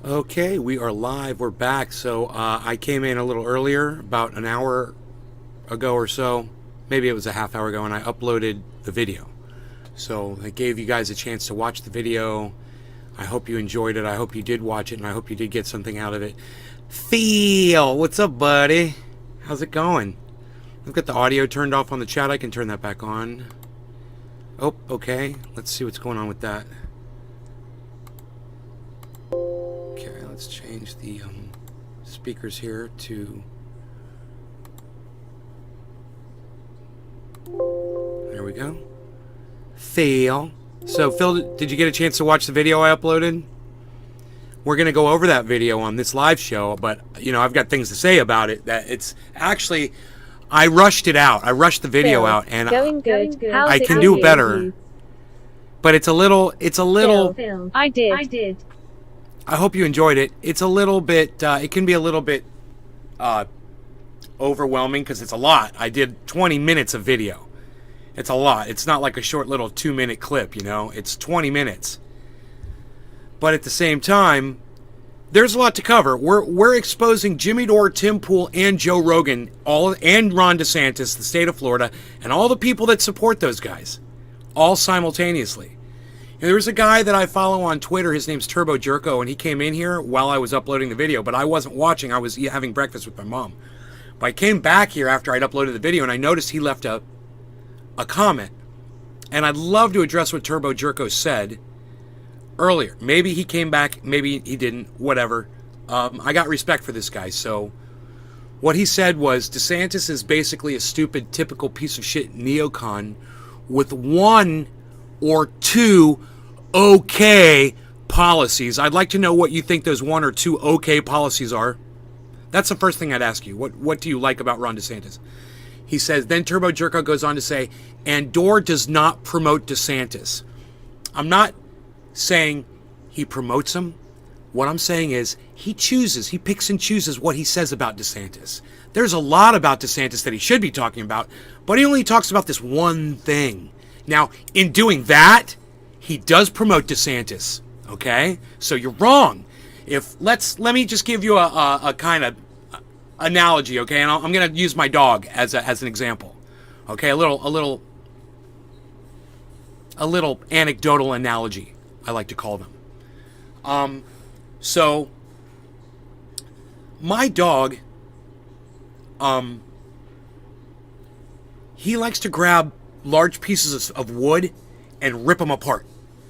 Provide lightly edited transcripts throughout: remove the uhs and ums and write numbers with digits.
Okay, we are live. We're back. So I came in a little earlier, about an hour ago or so. Maybe it was a half hour ago, and I uploaded the video. So I gave you guys a chance to watch the video. I hope you enjoyed it. I hope you did watch it, and I hope you did get something out of it. Phil, what's up, buddy? How's it going? I've got the audio turned off on the chat. I can turn that back on. Oh, okay. Let's see what's going on with that. Okay, let's change the speakers here to... There we go. Phil. So, Phil, did you get a chance to watch the video I uploaded? We're going to go over that video on this live show, but, you know, I've got things to say about it. That it's actually... I rushed it out. I rushed the video Phil, out, and good. I can do better. But it's a little... Phil, I did. I hope you enjoyed it. It's a little bit, it can be a little bit overwhelming because it's a lot. I did 20 minutes of video. It's a lot. It's not like a short little 2-minute clip, you know. It's 20 minutes. But at the same time, there's a lot to cover. We're exposing Jimmy Dore, Tim Pool, and Joe Rogan, and Ron DeSantis, the state of Florida, and all the people that support those guys, all simultaneously. And there was a guy that I follow on Twitter. His name's Turbo Jerko, and he came in here while I was uploading the video, but I wasn't watching. I was having breakfast with my mom. But I came back here after I'd uploaded the video, and I noticed he left a comment. And I'd love to address what Turbo Jerko said earlier. Maybe he came back, maybe he didn't, whatever. I got respect for this guy. So what he said was, DeSantis is basically a stupid, typical piece of shit neocon with one or two okay policies. I'd like to know what you think those one or two okay policies are. That's the first thing I'd ask you. What do you like about Ron DeSantis? He says, then Turbo Jerko goes on to say, and Dore does not promote DeSantis. I'm not saying he promotes him. What I'm saying is he picks and chooses what he says about DeSantis. There's a lot about DeSantis that he should be talking about, but he only talks about this one thing. Now, in doing that, he does promote DeSantis, okay? So you're wrong. Let me just give you a kind of analogy, okay? And I'm going to use my dog as an example, okay? A little anecdotal analogy, I like to call them. So my dog, he likes to grab large pieces of wood and rip them apart.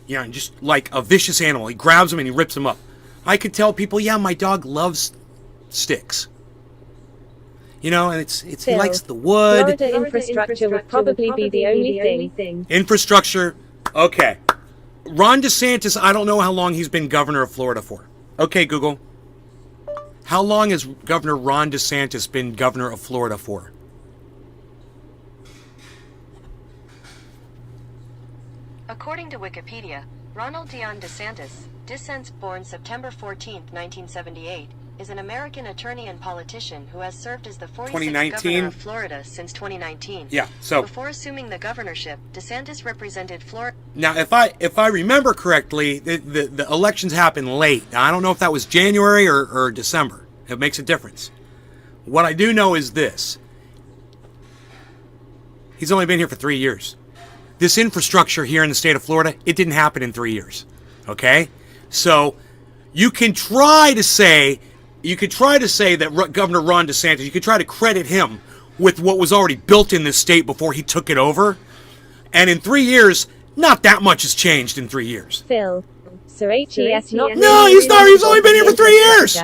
You know, just like a vicious animal. He grabs them and he rips them up. I could tell people, yeah, my dog loves sticks. You know, and he likes the wood. Florida infrastructure would probably be the only thing. Infrastructure, okay. Ron DeSantis, I don't know how long he's been governor of Florida for. Okay, Google. How long has Governor Ron DeSantis been governor of Florida for? According to Wikipedia, Ronald Dion DeSantis, born September 14, 1978, is an American attorney and politician who has served as the 46th governor of Florida since 2019. Yeah, so before assuming the governorship, DeSantis represented Florida. Now, if I remember correctly, the elections happened late. Now, I don't know if that was January or December. It makes a difference. What I do know is this. He's only been here for 3 years. This infrastructure here in the state of Florida, it didn't happen in 3 years. Okay? So you can try to say that Governor Ron DeSantis, you could try to credit him with what was already built in this state before he took it over. And in 3 years, not that much has changed in 3 years. Phil, Sir HES not... No, he's not. He's only been here for 3 years.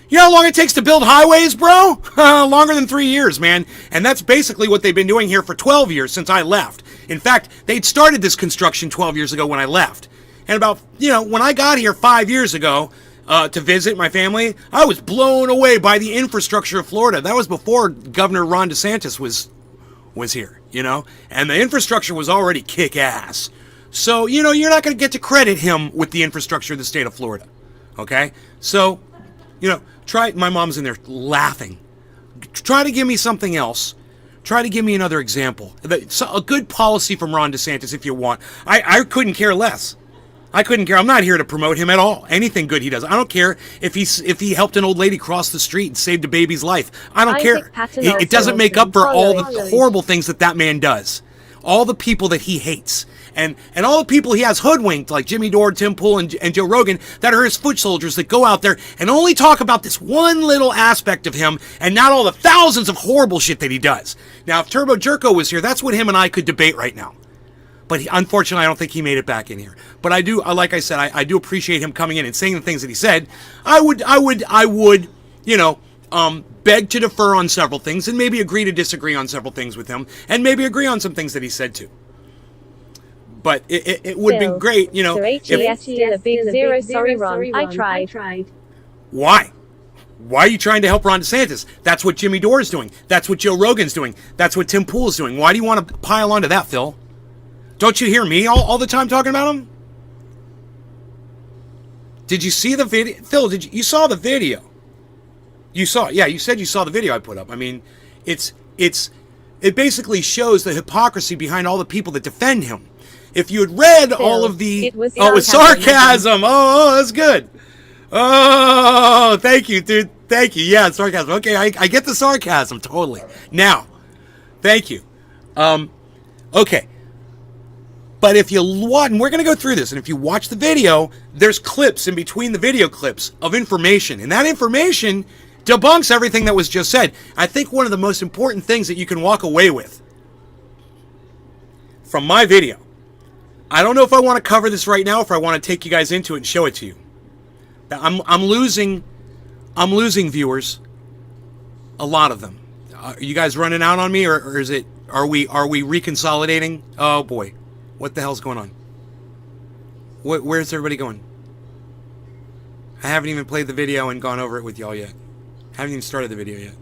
You know how long it takes to build highways, bro? Longer than 3 years, man. And that's basically what they've been doing here for 12 years since I left. In fact, they'd started this construction 12 years ago when I left. And about, when I got here 5 years ago to visit my family, I was blown away by the infrastructure of Florida. That was before Governor Ron DeSantis was here, and the infrastructure was already kick-ass. So, you're not going to get to credit him with the infrastructure of the state of Florida, okay? So, try, my mom's in there laughing. Try to give me something else. Try to give me another example. A good policy from Ron DeSantis if you want. I couldn't care less. I couldn't care. I'm not here to promote him at all. Anything good he does. I don't care if he helped an old lady cross the street and saved a baby's life. I don't care. It doesn't make up for all the horrible things that man does. All the people that he hates. And all the people he has hoodwinked, like Jimmy Dore, Tim Pool, and Joe Rogan, that are his foot soldiers that go out there and only talk about this one little aspect of him and not all the thousands of horrible shit that he does. Now, if Turbo Jerko was here, that's what him and I could debate right now. But unfortunately, I don't think he made it back in here. But I do, like I said, I do appreciate him coming in and saying the things that he said. I would, beg to defer on several things and maybe agree to disagree on several things with him and maybe agree on some things that he said too. But it would be great, So HES still a big zero. Sorry, Ron. I tried. Why? Why are you trying to help Ron DeSantis? That's what Jimmy Dore is doing. That's what Joe Rogan's doing. That's what Tim Pool is doing. Why do you want to pile onto that, Phil? Don't you hear me all the time talking about him? Did you see the video? Phil, you saw the video? You saw it. Yeah, you said you saw the video I put up. I mean, it basically shows the hypocrisy behind all the people that defend him. If you had read all of the... It was sarcasm. Oh, that's good. Oh, thank you, dude. Thank you. Yeah, sarcasm. Okay, I get the sarcasm, totally. Now, thank you. Okay. But if you watch, and we're going to go through this, and if you watch the video, there's clips in between the video clips of information. And that information debunks everything that was just said. I think one of the most important things that you can walk away with from my video, I don't know if I want to cover this right now, or if I want to take you guys into it and show it to you. I'm losing viewers, a lot of them. Are you guys running out on me, or is it? Are we reconsolidating? Oh boy, what the hell's going on? Where's everybody going? I haven't even played the video and gone over it with y'all yet. Haven't even started the video yet.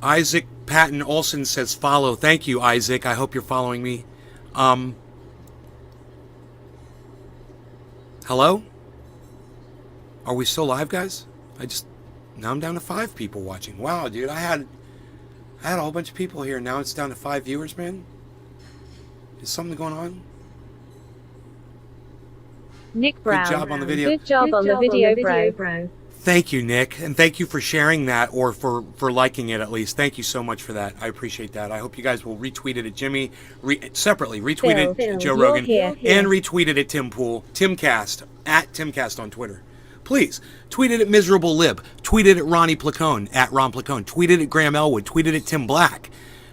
Isaac Patton Olson says follow. Thank you, Isaac. I hope you're following me. Hello? Are we still live, guys? Now I'm down to 5 people watching. Wow, dude, I had a whole bunch of people here. Now it's down to 5 viewers, man. Is something going on? Nick Brown. Good job on the video. Good job on the video, bro. Thank you, Nick, and thank you for sharing that, or for liking it at least. Thank you so much for that. I appreciate that. I hope you guys will retweet it at Jimmy, separately retweet it at Joe Rogan, and retweet it at Tim Pool, Timcast, at Timcast on Twitter. Please, tweet it at Miserable Lib, tweet it at Ronnie Placone, at Ron Placone, tweet it at Graham Elwood, tweet it at Tim Black,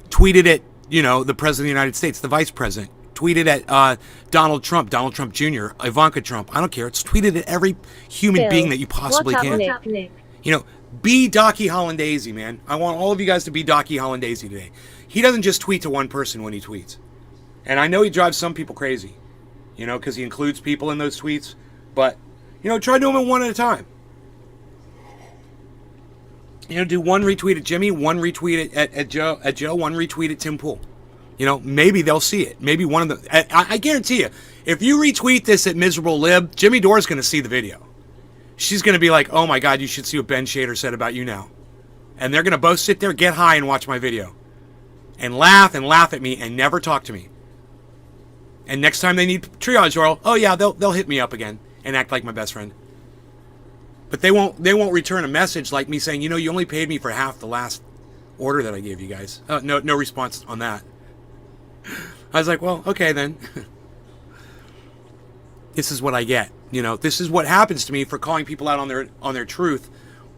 tweet it at, the President of the United States, the Vice President, tweet it at Donald Trump Jr., Ivanka Trump. I don't care. It's tweeted at every human being that you possibly can. Nick? Be Docky Hollandaise, man. I want all of you guys to be Docky Hollandaise today. He doesn't just tweet to one person when he tweets. And I know he drives some people crazy, because he includes people in those tweets. But, try doing it one at a time. Do one retweet at Jimmy, one retweet at Joe, one retweet at Tim Pool. Maybe they'll see it. Maybe one of them. I guarantee you, if you retweet this at Miserable Lib, Jimmy Dore's going to see the video. She's going to be like, oh my God, you should see what Ben Shader said about you now. And they're going to both sit there, get high, and watch my video. And laugh at me and never talk to me. And next time they need triage oral, oh yeah, they'll hit me up again and act like my best friend. But they won't return a message like me saying, you only paid me for half the last order that I gave you guys. No response on that. I was like, well, okay then. This is what I get. This is what happens to me for calling people out on their truth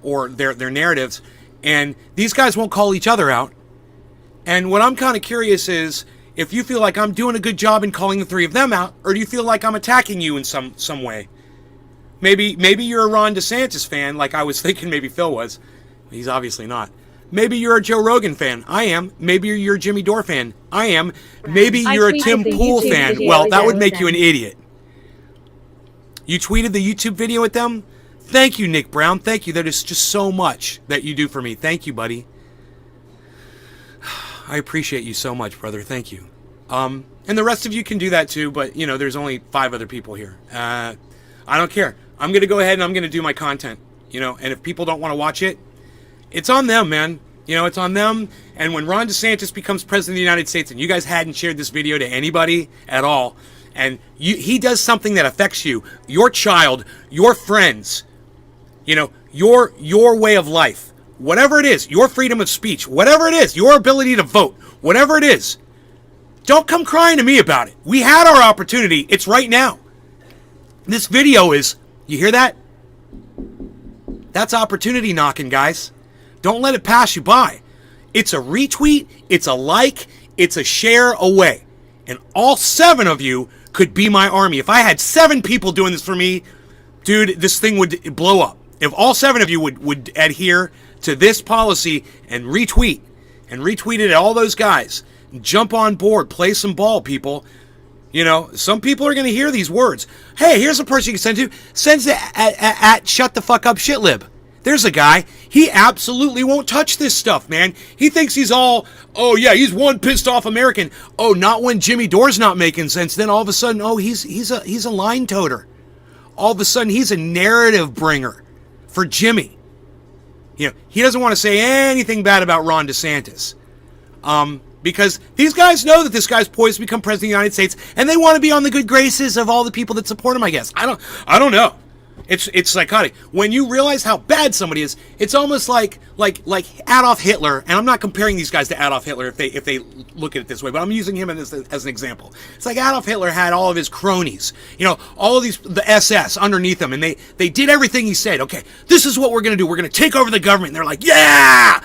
or their narratives. And these guys won't call each other out. And what I'm kind of curious is if you feel like I'm doing a good job in calling the 3 of them out, or do you feel like I'm attacking you in some way? Maybe you're a Ron DeSantis fan, like I was thinking maybe Phil was. He's obviously not. Maybe you're a Joe Rogan fan. I am. Maybe you're a Jimmy Dore fan. I am. Maybe you're a Tim Pool fan. Well, that would make you an idiot. You tweeted the YouTube video at them? Thank you, Nick Brown. Thank you. That is just so much that you do for me. Thank you, buddy. I appreciate you so much, brother. Thank you. And the rest of you can do that too, but, there's only 5 other people here. I don't care. I'm going to go ahead and I'm going to do my content, and if people don't want to watch it, it's on them, man. You know, it's on them. And when Ron DeSantis becomes president of the United States, and you guys hadn't shared this video to anybody at all, and he does something that affects you, your child, your friends, you know, your way of life, whatever it is, your freedom of speech, whatever it is, your ability to vote, whatever it is, don't come crying to me about it. We had our opportunity. It's right now. This video is, you hear that? That's opportunity knocking, guys. Don't let it pass you by. It's a retweet, it's a like, it's a share away. And all 7 of you could be my army. If I had 7 people doing this for me, dude, this thing would blow up. If all 7 of you would adhere to this policy and retweet it at all those guys, jump on board, play some ball, people. You know, some people are going to hear these words. Hey, here's a person you can send to. Sends it at shut the fuck up shitlib. There's a guy. He absolutely won't touch this stuff, man. He thinks he's all, oh yeah, he's one pissed off American. Oh, not when Jimmy Dore's not making sense. Then all of a sudden, oh, he's a line toter. All of a sudden, he's a narrative bringer for Jimmy. You know, he doesn't want to say anything bad about Ron DeSantis. Because these guys know that this guy's poised to become president of the United States, and they want to be on the good graces of all the people that support him, I guess. I don't know. It's psychotic. When you realize how bad somebody is, it's almost like Adolf Hitler, and I'm not comparing these guys to Adolf Hitler if they look at it this way, but I'm using him as an example. It's like Adolf Hitler had all of his cronies, you know, all of the SS underneath him, and they did everything he said. Okay, this is what we're going to do. We're going to take over the government. And they're like, yeah,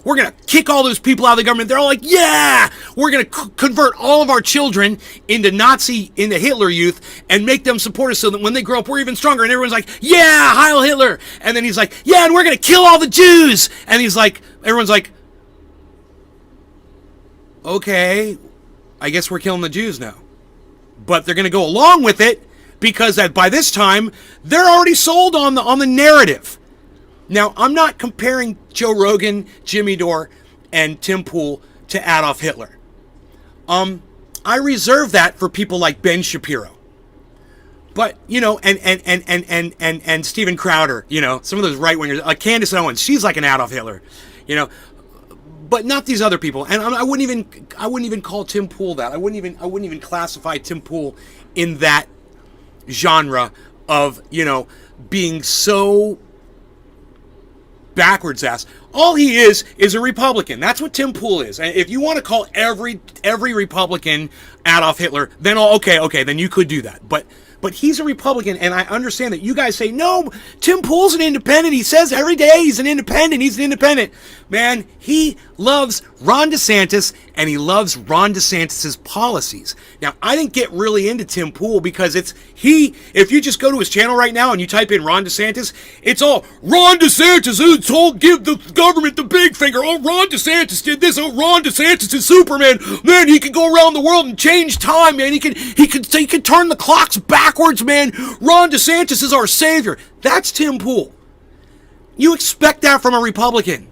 we're going to kick all those people out of the government. They're all like, yeah, we're going to convert all of our children into Hitler youth and make them support us so that when they grow up, we're even stronger. And everyone's like, yeah, Heil Hitler. And then he's like, yeah, and we're going to kill all the Jews. And he's like, everyone's like, okay, I guess we're killing the Jews now. But they're going to go along with it because by this time, they're already sold on the narrative. Now, I'm not comparing Joe Rogan, Jimmy Dore, and Tim Pool to Adolf Hitler. I reserve that for people like Ben Shapiro. But, you know, and Steven Crowder, you know, some of those right-wingers, like Candace Owens, she's like an Adolf Hitler, you know, but not these other people. And I wouldn't even call Tim Pool that. I wouldn't even classify Tim Pool in that genre of, you know, being so backwards ass. All he is a Republican. That's what Tim Pool is. And if you want to call every Republican Adolf Hitler, then okay, then you could do that. But he's a Republican, and I understand that you guys say, no, Tim Pool's an independent. He says every day he's an independent. He's an independent. Man, he loves Ron DeSantis, and he loves Ron DeSantis' policies. Now, I didn't get really into Tim Pool because if you just go to his channel right now and you type in Ron DeSantis, it's all, Ron DeSantis who told give the government the big finger. Oh, Ron DeSantis did this. Oh, Ron DeSantis is Superman. Man, he can go around the world and change time, man. He can turn the clocks backwards, man. Ron DeSantis is our savior. That's Tim Pool. You expect that from a Republican.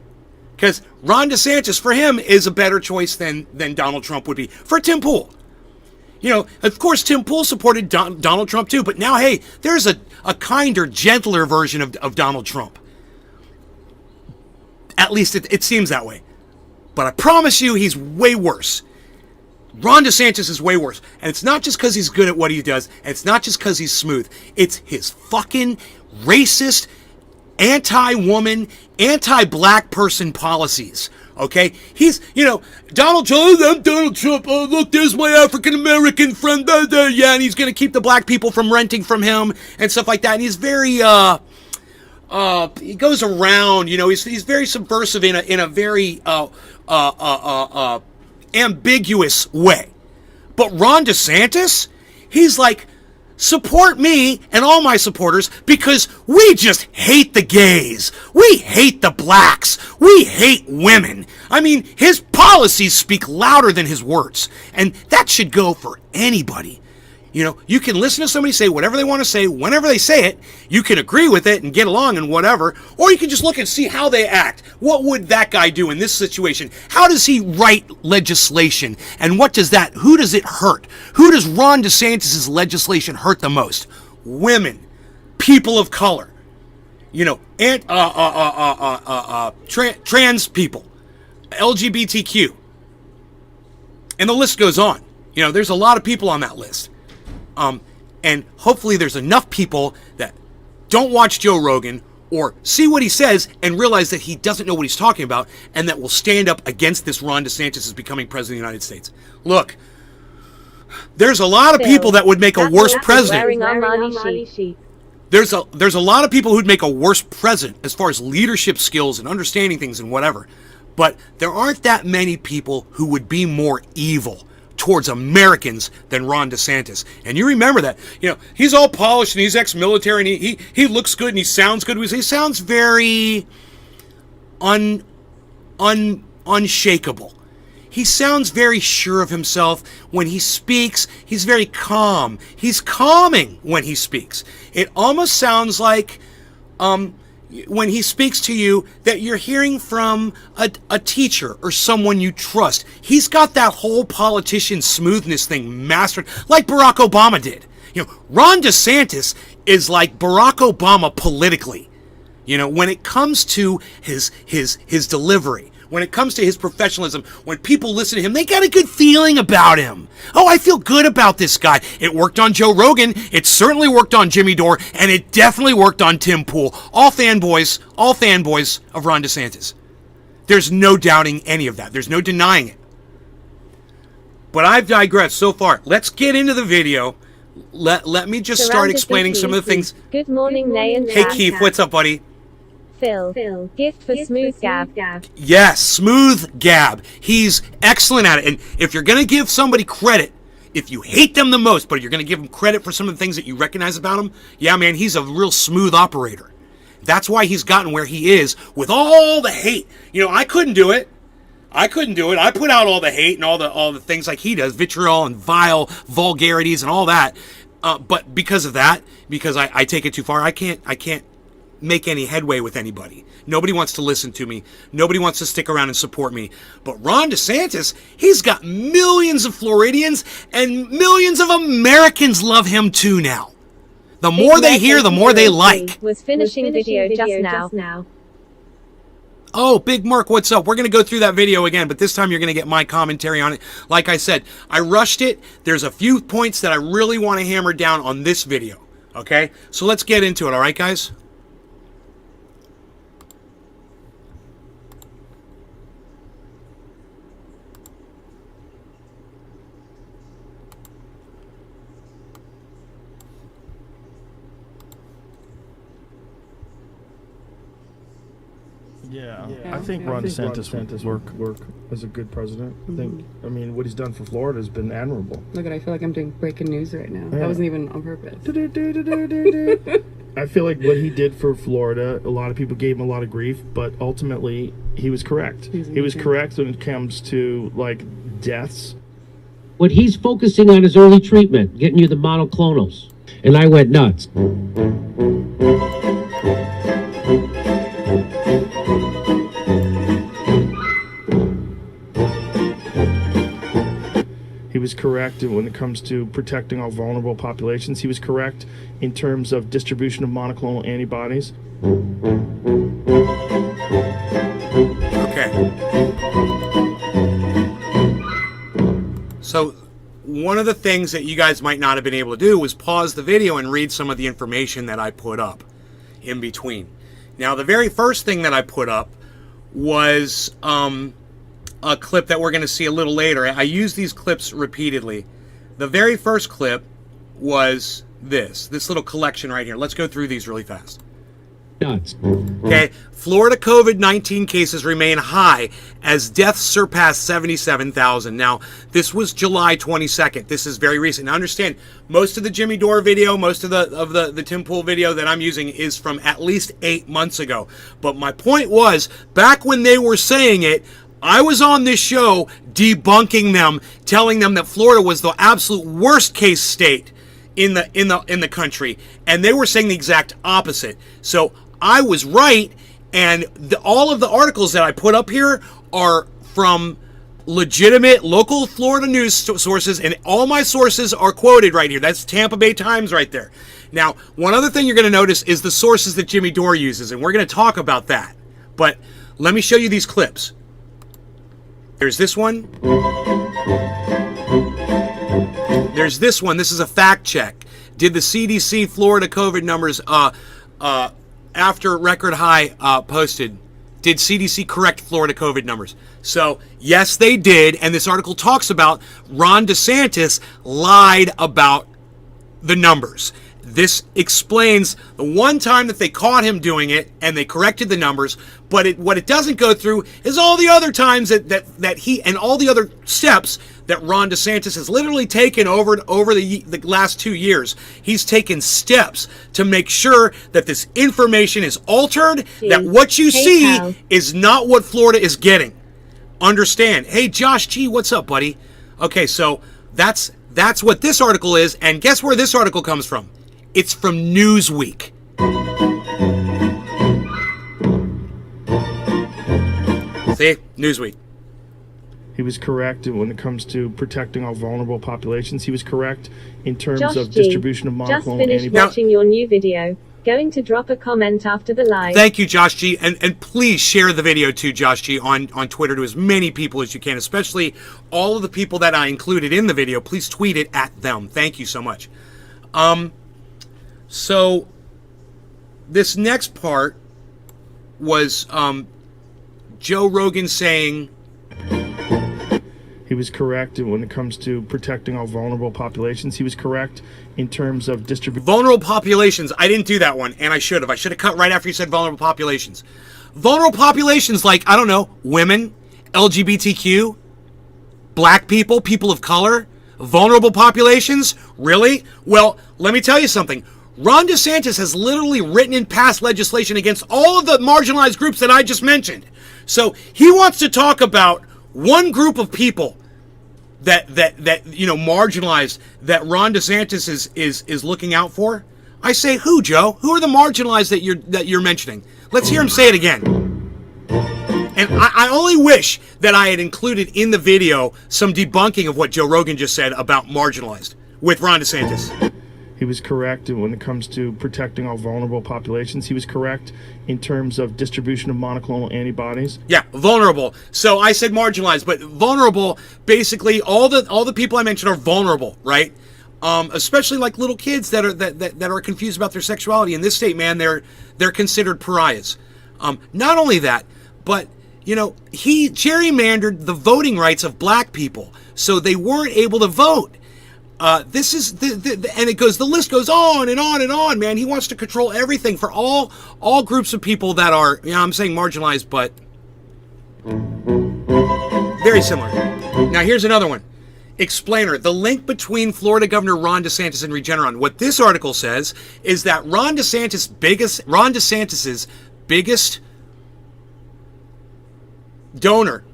Because Ron DeSantis, for him, is a better choice than Donald Trump would be for Tim Pool. You know, of course, Tim Pool supported Donald Trump too, but now, hey, there's a kinder, gentler version of Donald Trump. At least it seems that way. But I promise you, he's way worse. Ron DeSantis is way worse. And it's not just because he's good at what he does, and it's not just because he's smooth. It's his fucking racist, anti-woman, anti-black person policies. Okay? He's, you know, Donald Trump, I'm Donald Trump. Oh, look, there's my African-American friend. Yeah, and he's going to keep the black people from renting from him and stuff like that. And he's very, he goes around, you know, he's very subversive in a very, ambiguous way. But Ron DeSantis, he's like, support me and all my supporters because we just hate the gays. We hate the blacks. We hate women. I mean, his policies speak louder than his words. And that should go for anybody. You know, you can listen to somebody say whatever they want to say, whenever they say it. You can agree with it and get along and whatever. Or you can just look and see how they act. What would that guy do in this situation? How does he write legislation? And who does it hurt? Who does Ron DeSantis' legislation hurt the most? Women. People of color. You know, trans people. LGBTQ. And the list goes on. You know, there's a lot of people on that list. And hopefully there's enough people that don't watch Joe Rogan or see what he says and realize that he doesn't know what he's talking about, and that will stand up against this Ron DeSantis as becoming president of the United States. Look, there's a lot of people that would make a worse president. There's a lot of people who'd make a worse president as far as leadership skills and understanding things and whatever. But there aren't that many people who would be more evil towards Americans than Ron DeSantis. And you remember that. You know, he's all polished and he's ex-military and he looks good and he sounds good. He sounds very unshakable. He sounds very sure of himself. When he speaks, he's very calm. He's calming when he speaks. It almost sounds like when he speaks to you that you're hearing from a teacher or someone you trust. He's got that whole politician smoothness thing mastered, like Barack Obama did. You know, Ron DeSantis is like Barack Obama politically. You know, when it comes to his delivery, when it comes to his professionalism, when people listen to him, they got a good feeling about him. Oh, I feel good about this guy. It worked on Joe Rogan. It certainly worked on Jimmy Dore, and it definitely worked on Tim Pool. All fanboys of Ron DeSantis. There's no doubting any of that. There's no denying it. But I've digressed so far. Let's get into the video. Let me just start explaining some of the things. Good morning, Nay and Hey, Keith, what's up, buddy? Phil, gift for Smooth Gab. Yes, Smooth Gab. He's excellent at it. And if you're going to give somebody credit, if you hate them the most, but you're going to give them credit for some of the things that you recognize about him, yeah, man, he's a real smooth operator. That's why he's gotten where he is with all the hate. You know, I couldn't do it. I put out all the hate and all the things like he does, vitriol and vile vulgarities and all that. But because of that, because I take it too far, I can't make any headway with anybody. Nobody wants to listen to me. Nobody wants to stick around and support me. But Ron DeSantis, he's got millions of Floridians and millions of Americans love him too now. The more they hear, the more they like. Was finishing video just now. Oh, Big Mark, what's up? We're going to go through that video again, but this time you're going to get my commentary on it. Like I said, I rushed it. There's a few points that I really want to hammer down on this video. Okay? So let's get into it, all right, guys? Yeah, I think Ron DeSantis work as a good president. I mean, what he's done for Florida has been admirable. Look, I feel like I'm doing breaking news right now. Yeah. That wasn't even on purpose. I feel like what he did for Florida, a lot of people gave him a lot of grief, but ultimately he was correct. He was correct when it comes to like deaths. What he's focusing on is early treatment, getting you the monoclonals. And I went nuts. He was correct when it comes to protecting all vulnerable populations. He was correct in terms of distribution of monoclonal antibodies. Okay. So one of the things that you guys might not have been able to do was pause the video and read some of the information that I put up in between. Now, the very first thing that I put up was a clip that we're going to see a little later. I use these clips repeatedly. The very first clip was this little collection right here. Let's go through these really fast. Nuts. Okay, Florida COVID-19 cases remain high as deaths surpass 77,000. Now, this was July 22nd. This is very recent. Now, understand, most of the Jimmy Dore video, most of the Tim Pool video that I'm using is from at least 8 months ago. But my point was, back when they were saying it, I was on this show debunking them, telling them that Florida was the absolute worst case state in the country, and they were saying the exact opposite. So I was right, and all of the articles that I put up here are from legitimate local Florida news sources, and all my sources are quoted right here. That's Tampa Bay Times right there. Now, one other thing you're going to notice is the sources that Jimmy Dore uses, and we're going to talk about that. But let me show you these clips. There's this one. There's this one. This is a fact check. Did the CDC Florida COVID numbers after record high posted? Did CDC correct Florida COVID numbers? So, yes, they did. And this article talks about Ron DeSantis lied about the numbers. This explains the one time that they caught him doing it and they corrected the numbers, but what it doesn't go through is all the other times that he and all the other steps that Ron DeSantis has literally taken over the last 2 years. He's taken steps to make sure that this information is altered, that what you see is not what Florida is getting. Understand. Hey, Josh G, what's up, buddy? Okay, so that's what this article is, and guess where this article comes from? It's from Newsweek. See? Newsweek. He was correct when it comes to protecting all vulnerable populations. He was correct in terms Josh of G, distribution of just monoclonal finished antibodies. watching your new video. Going to drop a comment after the live. Thank you, Josh G. And please share the video too, Josh G, on Twitter to as many people as you can, especially all of the people that I included in the video. Please tweet it at them. Thank you so much. So this next part was Joe Rogan saying he was correct when it comes to protecting all vulnerable populations. He was correct in terms of distribution. Vulnerable populations. I didn't do that one, and I should have. I should have cut right after you said vulnerable populations. Vulnerable populations like, I don't know, women, LGBTQ, black people, people of color. Vulnerable populations? Really? Well, let me tell you something. Ron DeSantis has literally written and passed legislation against all of the marginalized groups that I just mentioned. So he wants to talk about one group of people that marginalized that Ron DeSantis is looking out for. I say, who, Joe? Who are the marginalized that you're mentioning? Let's hear him say it again. And I only wish that I had included in the video some debunking of what Joe Rogan just said about marginalized with Ron DeSantis. He was correct when it comes to protecting all vulnerable populations. He was correct in terms of distribution of monoclonal antibodies. Yeah, vulnerable. So I said marginalized, but vulnerable, basically all the people I mentioned are vulnerable, right? Especially like little kids that are confused about their sexuality. In this state, man, they're considered pariahs. Not only that, but he gerrymandered the voting rights of black people, so they weren't able to vote. This is and it goes. The list goes on and on and on, man. He wants to control everything for all groups of people that are, I'm saying marginalized, but very similar. Now here's another one. Explainer: the link between Florida Governor Ron DeSantis and Regeneron. What this article says is that Ron DeSantis's biggest donor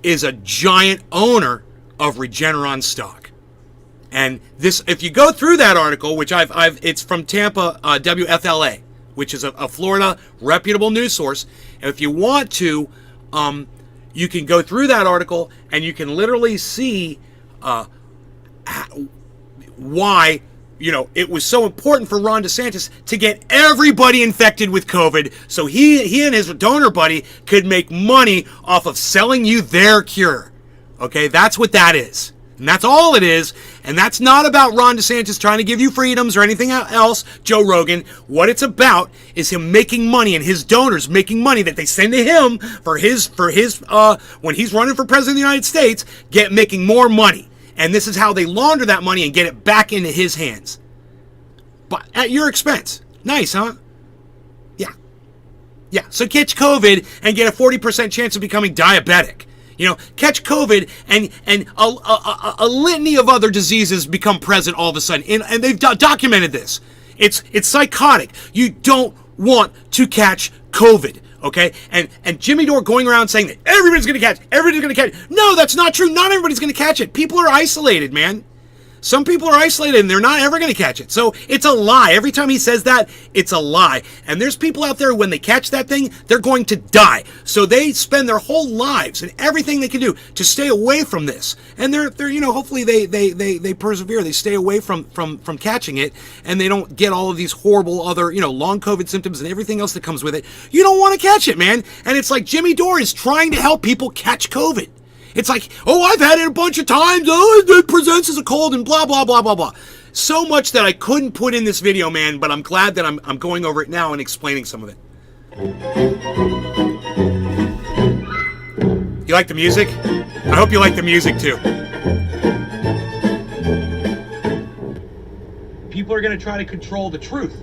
is a giant owner of Regeneron stock. And this, if you go through that article, which it's from Tampa WFLA, which is a Florida reputable news source. And if you want to, you can go through that article and you can literally see why it was so important for Ron DeSantis to get everybody infected with COVID, so he and his donor buddy could make money off of selling you their cure. Okay, that's what that is. And that's all it is. And that's not about Ron DeSantis trying to give you freedoms or anything else, Joe Rogan. What it's about is him making money and his donors making money that they send to him for his when he's running for president of the United States, making more money. And this is how they launder that money and get it back into his hands. But at your expense. Nice, huh? Yeah. Yeah. So catch COVID and get a 40% chance of becoming diabetic. Catch COVID and a litany of other diseases become present all of a sudden. And they've documented this. It's psychotic. You don't want to catch COVID, okay? And Jimmy Dore going around saying that everybody's going to catch it. No, that's not true. Not everybody's going to catch it. People are isolated, man. Some people are isolated and they're not ever going to catch it. So it's a lie. Every time he says that, it's a lie. And there's people out there, when they catch that thing, they're going to die. So they spend their whole lives and everything they can do to stay away from this. And they're hopefully they persevere. They stay away from catching it, and they don't get all of these horrible other, long COVID symptoms and everything else that comes with it. You don't want to catch it, man. And it's like Jimmy Dore is trying to help people catch COVID. It's like, oh, I've had it a bunch of times. Oh, it presents as a cold and blah, blah, blah, blah, blah. So much that I couldn't put in this video, man, but I'm glad that I'm going over it now and explaining some of it. You like the music? I hope you like the music, too. People are going to try to control the truth.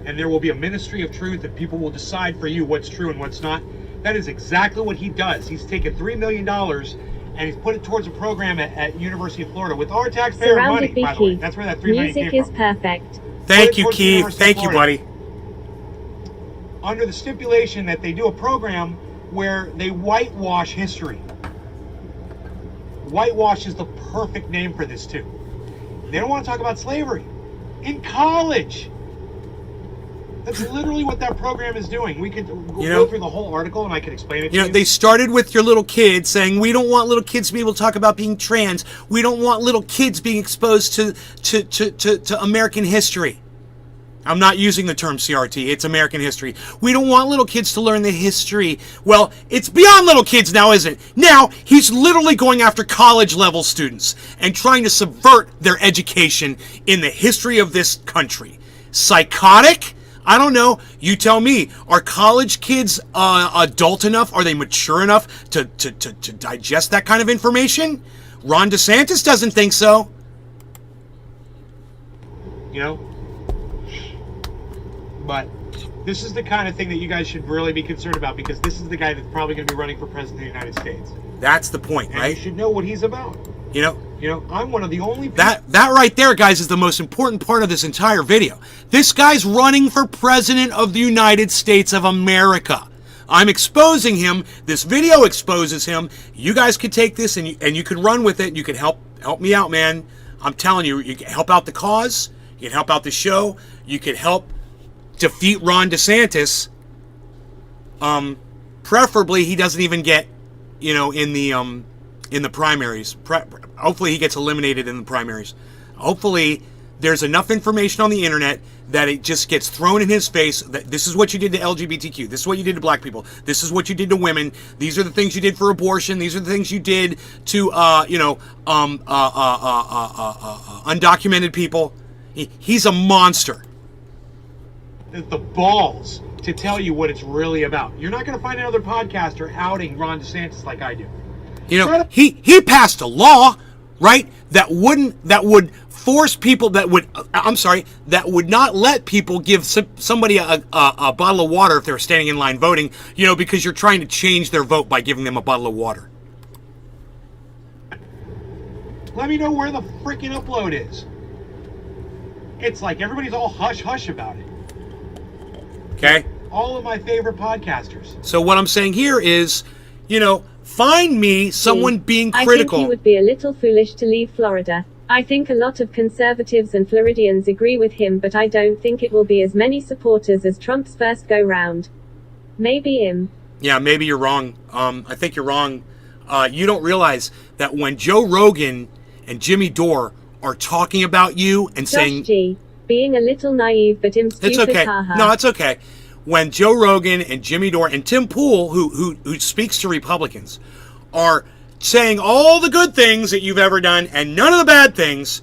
And there will be a ministry of truth, and people will decide for you what's true and what's not. That is exactly what he does. He's taken $3 million and he's put it towards a program at University of Florida with our taxpayer money, by the way. That's where that $3 million came from. Music is perfect. Thank you, Keith. Thank you, buddy. Under the stipulation that they do a program where they whitewash history. Whitewash is the perfect name for this, too. They don't want to talk about slavery. In college. That's literally what that program is doing. We could go through the whole article and I could explain it to you. They started with your little kids saying, we don't want little kids to be able to talk about being trans. We don't want little kids being exposed to American history. I'm not using the term CRT. It's American history. We don't want little kids to learn the history. Well, it's beyond little kids now, isn't it? Now, he's literally going after college-level students and trying to subvert their education in the history of this country. Psychotic? I don't know. You tell me. Are college kids adult enough? Are they mature enough to digest that kind of information? Ron DeSantis doesn't think so. But this is the kind of thing that you guys should really be concerned about, because this is the guy that's probably going to be running for president of the United States. That's the point, right? And you should know what he's about. I'm one of the only people... That right there, guys, is the most important part of this entire video. This guy's running for president of the United States of America. I'm exposing him. This video exposes him. You guys could take this and you could run with it. You could help me out, man. I'm telling you, you can help out the cause. You can help out the show. You could help defeat Ron DeSantis. Preferably, he doesn't even get, in the primaries. Hopefully he gets eliminated in the primaries. Hopefully there's enough information on the internet that it just gets thrown in his face that this is what you did to LGBTQ. This is what you did to black people. This is what you did to women. These are the things you did for abortion. These are the things you did to, undocumented people. He's a monster. The balls to tell you what it's really about. You're not going to find another podcaster outing Ron DeSantis like I do. He passed a law, right, that would force people, that would not let people give somebody a bottle of water if they're standing in line voting, because you're trying to change their vote by giving them a bottle of water. Let me know where the freaking upload is. It's like everybody's all hush-hush about it. Okay? All of my favorite podcasters. So what I'm saying here is, find me someone being critical. I think he would be a little foolish to leave Florida. I think a lot of conservatives and Floridians agree with him, but I don't think it will be as many supporters as Trump's first go-round. Maybe him. Yeah, maybe you're wrong. I think you're wrong. You don't realize that when Joe Rogan and Jimmy Dore are talking about you and saying... G, being a little naive, but I'm stupid. It's okay. No, it's okay. When Joe Rogan and Jimmy Dore and Tim Pool, who speaks to Republicans, are saying all the good things that you've ever done and none of the bad things,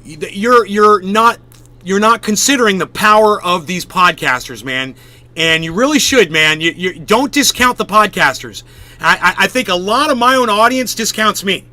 you're not considering the power of these podcasters, man. And you really should, man. You don't discount the podcasters. I think a lot of my own audience discounts me,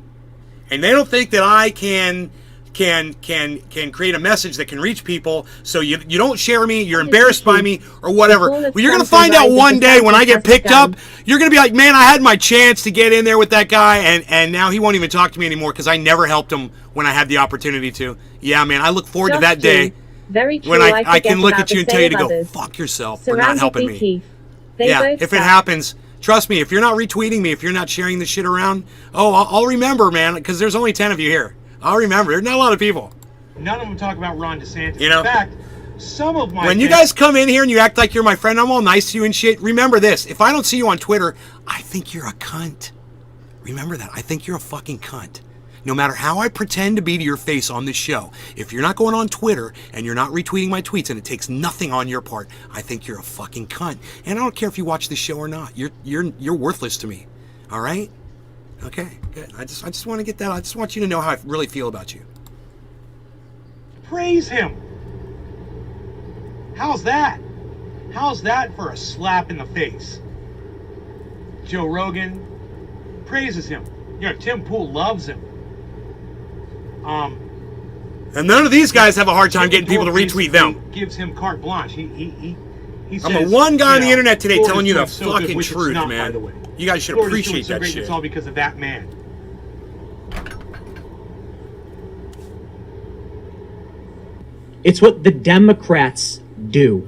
and they don't think that I can create a message that can reach people. So you don't share me, you're embarrassed by me, or whatever. Well, you're going to find out one day when I get picked up, you're going to be like, man, I had my chance to get in there with that guy, and now he won't even talk to me anymore because I never helped him when I had the opportunity to. Yeah, man, I look forward to that day when I can look at you and tell you to go fuck yourself for not helping me. Yeah, if it happens, trust me, if you're not retweeting me, if you're not sharing this shit around, I'll remember, man, because there's only 10 of you here. I'll remember. There's not a lot of people. None of them talk about Ron DeSantis. You know, in fact, some of my when you guys come in here and you act like you're my friend, I'm all nice to you and shit. Remember this: if I don't see you on Twitter, I think you're a cunt. Remember that. I think you're a fucking cunt. No matter how I pretend to be to your face on this show, if you're not going on Twitter and you're not retweeting my tweets and it takes nothing on your part, I think you're a fucking cunt. And I don't care if you watch the show or not. You're worthless to me. All right? Okay, good. I just want to get that. I just want you to know how I really feel about you. praise him. How's that? How's that for a slap in the face? Joe Rogan praises him. You know, Tim Pool loves him. And none of these guys have a hard time getting people to retweet them. Gives him carte blanche. He says, I'm the one guy on the internet today Florida's telling you the doing so good, fucking which it's truth, not, by man. the way. You guys should Florida's appreciate doing so that great, shit. It's all because of that man. It's what the Democrats do.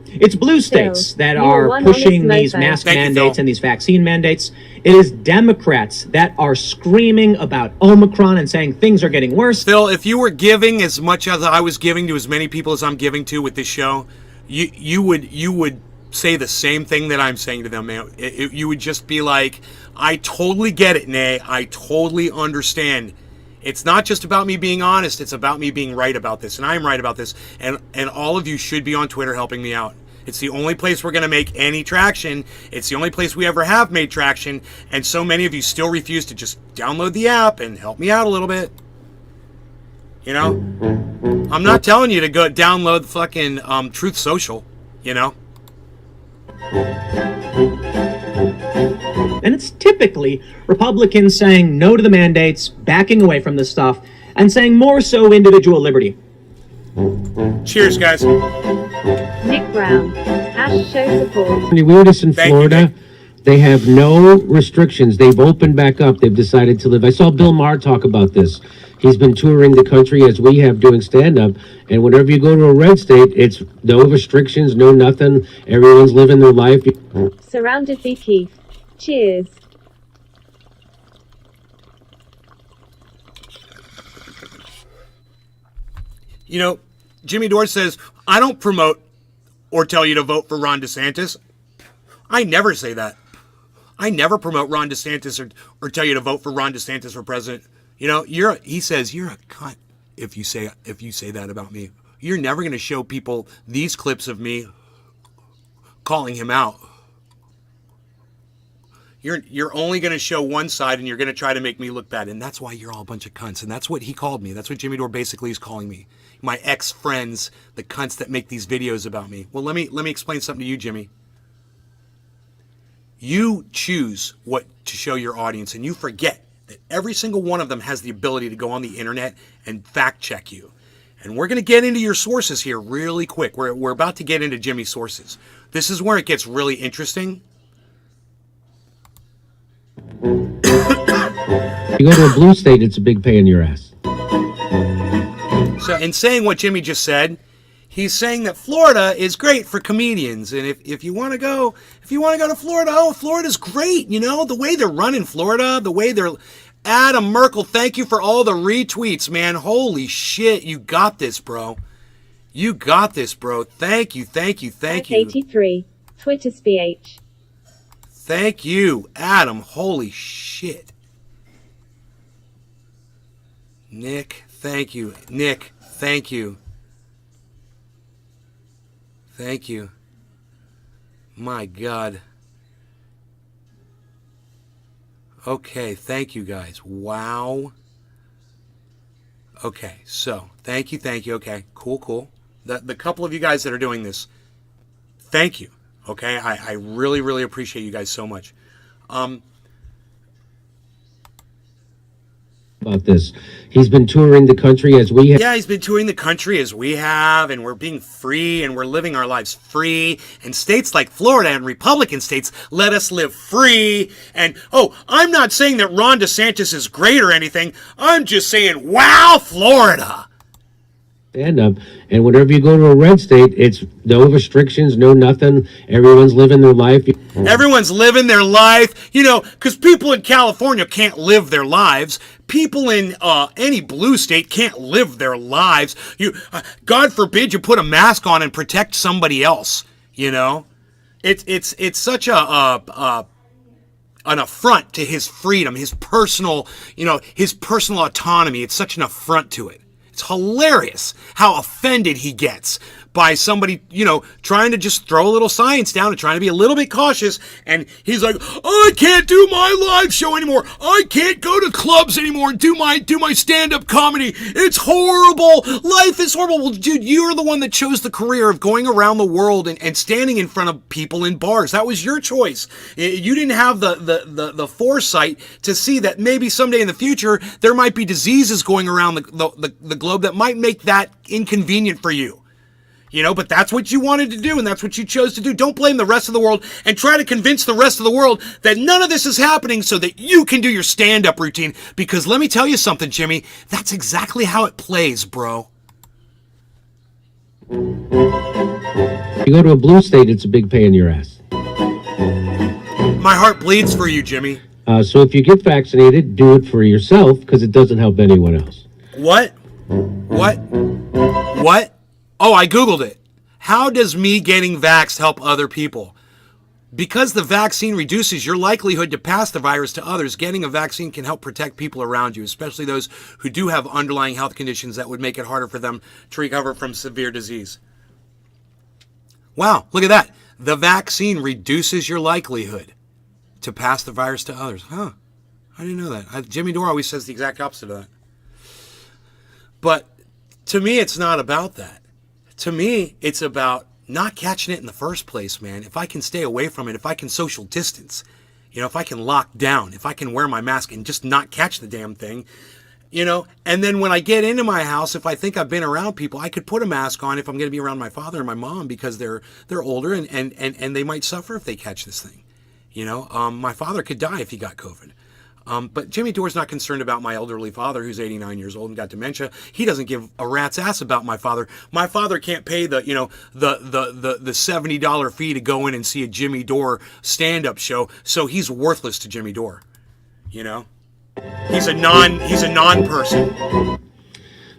It's blue states Phil, that you are one pushing honest these mofo. mask Thank you, mandates Phil. and these vaccine mandates. It is Democrats that are screaming about Omicron and saying things are getting worse. Phil, if you were giving as much as I was giving to as many people as I'm giving to with this show, you would say the same thing that I'm saying to them, man. You would just be like, I totally get it, Nay. I totally understand. It's not just about me being honest. It's about me being right about this. And I'm right about this. And all of you should be on Twitter helping me out. It's the only place we're going to make any traction. It's the only place we ever have made traction. And so many of you still refuse to just download the app and help me out a little bit. You know? I'm not telling you to go download fucking Truth Social, you know? And it's typically Republicans saying no to the mandates, backing away from this stuff, and saying more so individual liberty. Cheers, guys. Nick Brown, hash show support. The weirdest in Thank you, Florida, Nick. they have no restrictions. They've opened back up. They've decided to live. I saw Bill Maher talk about this. He's been touring the country as we have doing stand-up. And whenever you go to a red state, it's no restrictions, no nothing. Everyone's living their life. Surrounded by Keith. Cheers. You know, Jimmy Dore says, I don't promote or tell you to vote for Ron DeSantis. I never say that. I never promote Ron DeSantis or tell you to vote for Ron DeSantis for president. You know, he says you're a cunt if you say that about me. You're never going to show people these clips of me calling him out. You're only going to show one side, and you're going to try to make me look bad, and that's why you're all a bunch of cunts. And that's what he called me. That's what Jimmy Dore basically is calling me. My ex-friends, the cunts that make these videos about me. Well, let me explain something to you, Jimmy. You choose what to show your audience, and you forget that every single one of them has the ability to go on the internet and fact check you. And we're going to get into your sources here really quick. We're about to get into Jimmy's sources. This is where it gets really interesting. You go to a blue state, it's a big pain in your ass. So in saying what Jimmy just said, he's saying that Florida is great for comedians, and if you want to go to Florida, oh, Florida's great. You know, the way they're running Florida, the way they're. Adam Merkel, thank you for all the retweets, man. Holy shit, you got this, bro. You got this, bro. Thank you. 83. Twitter SPH. Thank you, Adam. Holy shit. Nick, thank you. Nick, thank you. Thank you. My God. Okay, thank you guys. Wow. Okay, so thank you. Okay, cool. The couple of you guys that are doing this, thank you. Okay, I really, really appreciate you guys so much. About this. He's been touring the country as we have. Yeah, he's been touring the country as we have, and we're being free, and we're living our lives free. And states like Florida and Republican states let us live free. And, oh, I'm not saying that Ron DeSantis is great or anything. I'm just saying, wow, Florida. stand up. And whenever you go to a red state, it's no restrictions, no nothing. Everyone's living their life. Everyone's living their life, you know, because people in California can't live their lives. People in any blue state can't live their lives. God forbid you put a mask on and protect somebody else. You know, it's such an affront to his freedom, his personal autonomy. It's such an affront to it. It's hilarious how offended he gets by somebody, trying to just throw a little science down and trying to be a little bit cautious. And he's like, I can't do my live show anymore. I can't go to clubs anymore and do my stand-up comedy. It's horrible. Life is horrible. Well, dude, you're the one that chose the career of going around the world and standing in front of people in bars. That was your choice. You didn't have the foresight to see that maybe someday in the future there might be diseases going around the globe that might make that inconvenient for you. But that's what you wanted to do, and that's what you chose to do. Don't blame the rest of the world and try to convince the rest of the world that none of this is happening so that you can do your stand-up routine. Because let me tell you something, Jimmy, that's exactly how it plays, bro. You go to a blue state, it's a big pain in your ass. My heart bleeds for you, Jimmy. So if you get vaccinated, do it for yourself, because it doesn't help anyone else. What? Oh, I Googled it. How does me getting vaxxed help other people? Because the vaccine reduces your likelihood to pass the virus to others, getting a vaccine can help protect people around you, especially those who do have underlying health conditions that would make it harder for them to recover from severe disease. Wow, look at that. The vaccine reduces your likelihood to pass the virus to others. Huh. I didn't know that. Jimmy Dore always says the exact opposite of that. But to me, it's not about that. To me, it's about not catching it in the first place, man. If I can stay away from it, if I can social distance, if I can lock down, if I can wear my mask and just not catch the damn thing, and then when I get into my house, if I think I've been around people, I could put a mask on if I'm going to be around my father and my mom because they're older and they might suffer if they catch this thing. My father could die if he got COVID. But Jimmy Dore's not concerned about my elderly father who's 89 years old and got dementia. He doesn't give a rat's ass about my father. My father can't pay the $70 fee to go in and see a Jimmy Dore stand-up show, so he's worthless to Jimmy Dore. He's a non-person.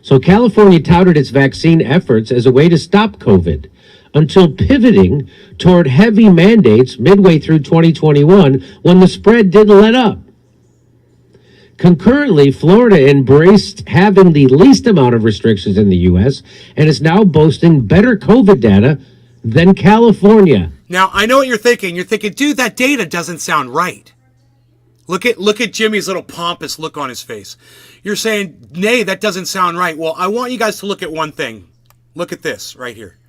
So California touted its vaccine efforts as a way to stop COVID until pivoting toward heavy mandates midway through 2021 when the spread didn't let up. Concurrently, Florida embraced having the least amount of restrictions in the U.S. and is now boasting better COVID data than California. Now, I know what you're thinking. You're thinking, dude, that data doesn't sound right. Look at Jimmy's little pompous look on his face. You're saying, nay, that doesn't sound right. Well, I want you guys to look at one thing. Look at this right here.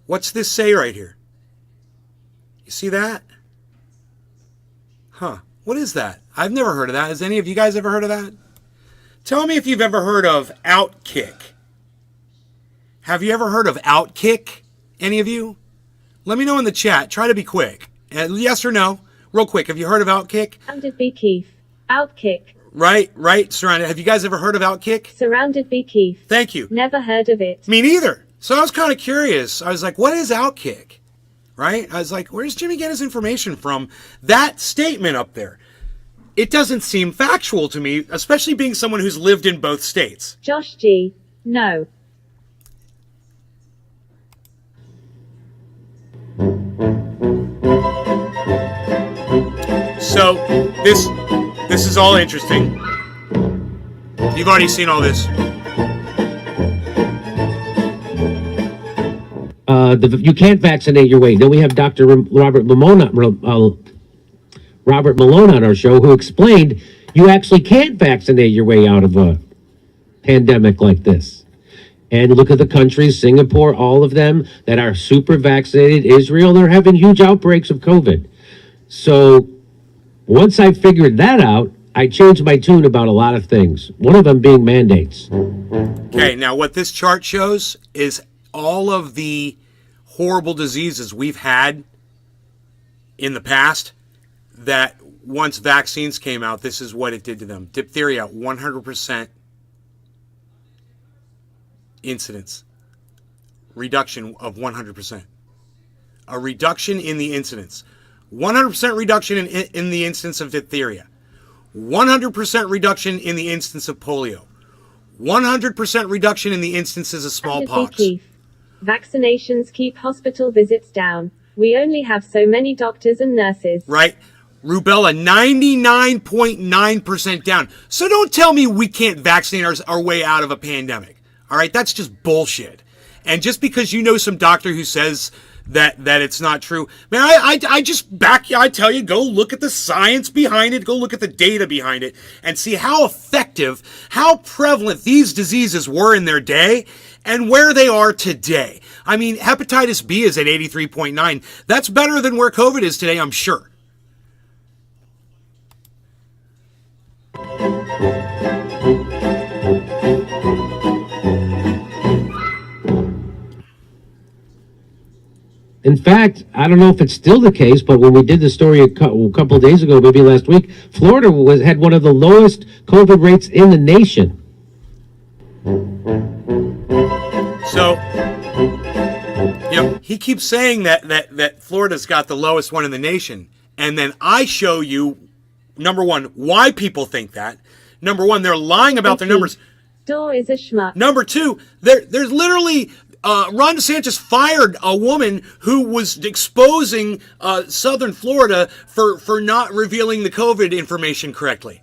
What's this say right here? You see that? Huh. What is that? I've never heard of that. Has any of you guys ever heard of that? Tell me if you've ever heard of Outkick. Have you ever heard of Outkick? Any of you? Let me know in the chat. Try to be quick. Yes or no? Real quick. Have you heard of Outkick? Surrounded B. Keith. Outkick. Right. Surrounded. Have you guys ever heard of Outkick? Surrounded B. Keith. Thank you. Never heard of it. Me neither. So I was kind of curious. I was like, what is Outkick? Right? I was like, where does Jimmy get his information from? That statement up there. It doesn't seem factual to me, especially being someone who's lived in both states. Josh G. No. So, this is all interesting. You've already seen all this. You can't vaccinate your way. Then we have Dr. Robert Malone on our show who explained you actually can't vaccinate your way out of a pandemic like this. And look at the countries, Singapore, all of them that are super vaccinated. Israel, they're having huge outbreaks of COVID. So once I figured that out, I changed my tune about a lot of things. One of them being mandates. Okay, now what this chart shows is all of the horrible diseases we've had in the past that once vaccines came out, this is what it did to them. Diphtheria, 100%. incidence reduction of 100%. A reduction in the incidence. 100% reduction in the instance of diphtheria. 100% reduction in the instance of polio. 100% reduction in the instances of smallpox. Keith. Vaccinations keep hospital visits down. We only have so many doctors and nurses. Right? Rubella, 99.9% down. So don't tell me we can't vaccinate our way out of a pandemic. All right? That's just bullshit. And just because you know some doctor who says that it's not true, man, I just back you. I tell you, go look at the science behind it. Go look at the data behind it and see how effective, how prevalent these diseases were in their day and where they are today. I mean, hepatitis B is at 83.9. That's better than where COVID is today, I'm sure. In fact, I don't know if it's still the case, but when we did the story a couple of days ago, maybe last week, Florida had one of the lowest COVID rates in the nation. So, he keeps saying that Florida's got the lowest one in the nation, and then I show you, number one, why people think that. Number one, they're lying about their numbers. Door is a schmuck. Number two, there's literally Ron DeSantis fired a woman who was exposing Southern Florida for not revealing the COVID information correctly.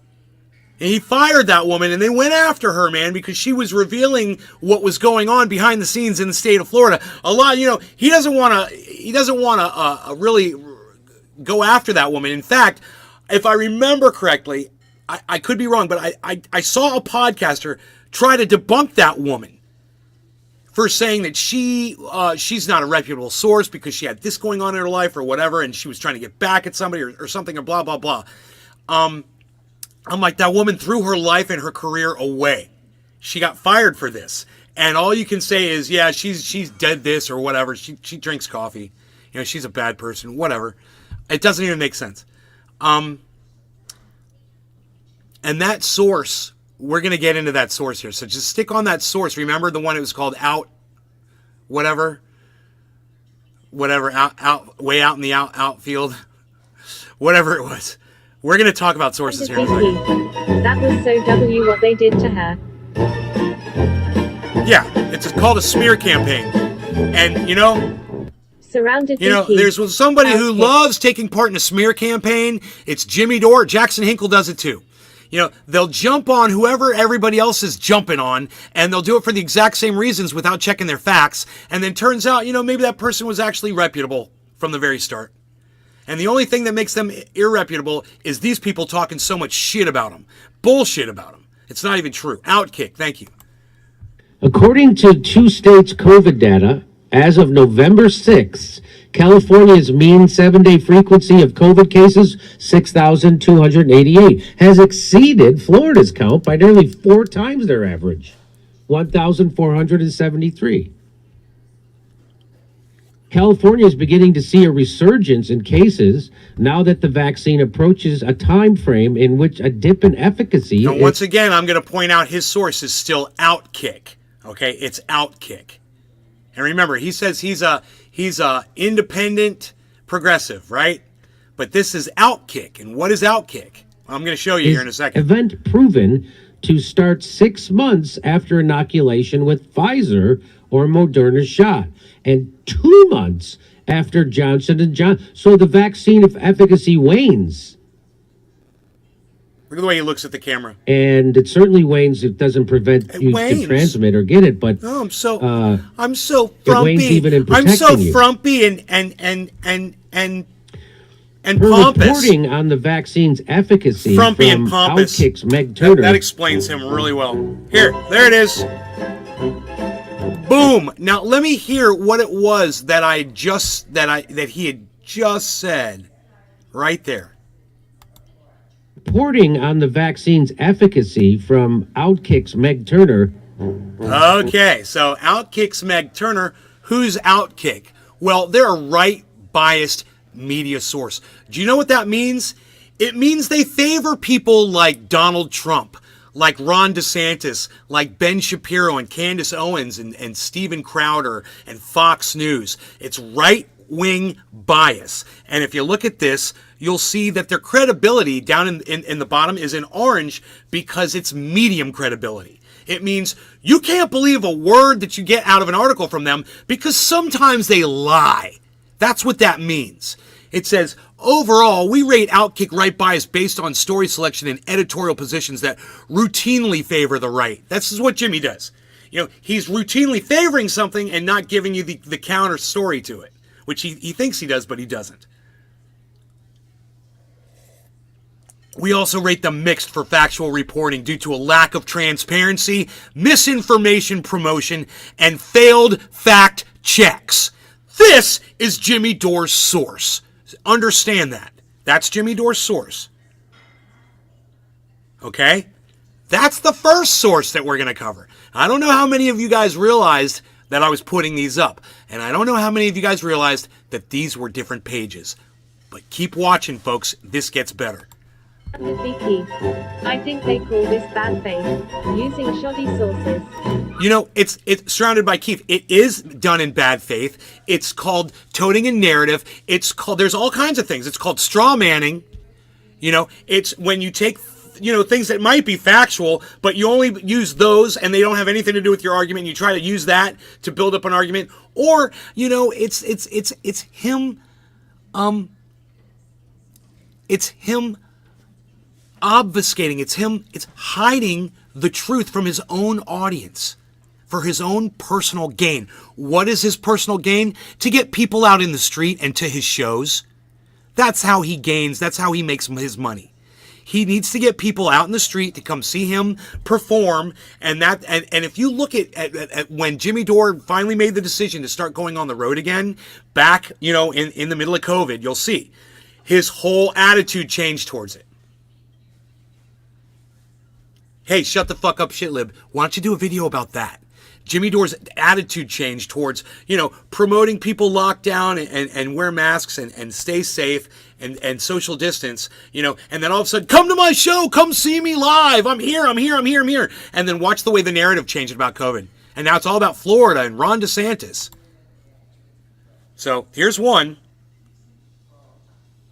And he fired that woman, and they went after her, man, because she was revealing what was going on behind the scenes in the state of Florida. A lot, he doesn't want to really go after that woman. In fact, if I remember correctly, I could be wrong, but I saw a podcaster try to debunk that woman for saying that she's not a reputable source because she had this going on in her life or whatever, and she was trying to get back at somebody or something or blah, blah, blah. I'm like, that woman threw her life and her career away. She got fired for this. And all you can say is, yeah, she's dead this or whatever. She drinks coffee. She's a bad person, whatever. It doesn't even make sense. And that source, we're going to get into that source here. So just stick on that source. Remember the one it was called whatever, out, way out in the outfield, whatever it was. We're going to talk about sources here in a second. That was so W what they did to her. Yeah, it's called a smear campaign. And, Surrounded there's somebody who loves taking part in a smear campaign. It's Jimmy Dore. Jackson Hinkle does it too. They'll jump on whoever everybody else is jumping on, and they'll do it for the exact same reasons without checking their facts. And then turns out, maybe that person was actually reputable from the very start. And the only thing that makes them irreputable is these people talking so much shit about them. Bullshit about them. It's not even true. Outkick. Thank you. According to two states' COVID data, as of November 6th, California's mean 7-day frequency of COVID cases, 6,288, has exceeded Florida's count by nearly 4 times their average, 1,473. California is beginning to see a resurgence in cases now that the vaccine approaches a time frame in which a dip in efficacy. Now, once again, I'm going to point out his source is still Outkick. Okay, it's Outkick. And remember, he says he's a independent progressive, right? But this is Outkick. And what is Outkick? I'm going to show you here in a second. Event proven to start 6 months after inoculation with Pfizer or Moderna's shot, and 2 months after Johnson & Johnson. So the vaccine efficacy wanes. Look at the way he looks at the camera. And it certainly wanes. It doesn't prevent you to transmit or get it, but I'm so frumpy. It wanes even in protecting I'm so you. frumpy and pompous. Reporting on the vaccine's efficacy Frumpy from and pompous. Outkick's Meg Turner. That explains him really well. Here, there it is. Boom. Now let me hear what it was that he had just said right there. Reporting on the vaccine's efficacy from Outkick's Meg Turner. Okay, so Outkick's Meg Turner. Who's Outkick? Well, they're a right-biased media source. Do you know what that means? It means they favor people like Donald Trump, like Ron DeSantis, like Ben Shapiro and Candace Owens and Steven Crowder and Fox News. It's right-wing bias. And if you look at this, you'll see that their credibility down in the bottom is in orange because it's medium credibility. It means you can't believe a word that you get out of an article from them because sometimes they lie. That's what that means. It says, overall, we rate Outkick right bias based on story selection and editorial positions that routinely favor the right. This is what Jimmy does. You know, he's routinely favoring something and not giving you the counter story to it, which he thinks he does, but he doesn't. We also rate them mixed for factual reporting due to a lack of transparency, misinformation promotion, and failed fact checks. This is Jimmy Dore's source. Understand that. That's Jimmy Dore's source. Okay? That's the first source that we're going to cover. I don't know how many of you guys realized that I was putting these up. And I don't know how many of you guys realized that these were different pages. But keep watching, folks. This gets better. Vicky, I think they call this bad faith, using shoddy sources. You know, it's surrounded by Keith. It is done in bad faith. It's called toting a narrative. It's called, there's all kinds of things. It's called straw manning. You know, it's when you take, you know, things that might be factual, but you only use those and they don't have anything to do with your argument. You try to use that to build up an argument. Or, you know, it's him obfuscating. It's hiding the truth from his own audience for his own personal gain. What is his personal gain? To get people out in the street and to his shows. That's how he gains. That's how he makes his money. He needs to get people out in the street to come see him perform. And if you look at when Jimmy Dore finally made the decision to start going on the road again, back, you know, in the middle of COVID, you'll see his whole attitude changed towards it. Hey, shut the fuck up, shitlib. Why don't you do a video about that? Jimmy Dore's attitude change towards, you know, promoting people locked down and wear masks and stay safe and social distance, you know, and then all of a sudden, come to my show, come see me live. I'm here. And then watch the way the narrative changed about COVID. And now it's all about Florida and Ron DeSantis. So here's one.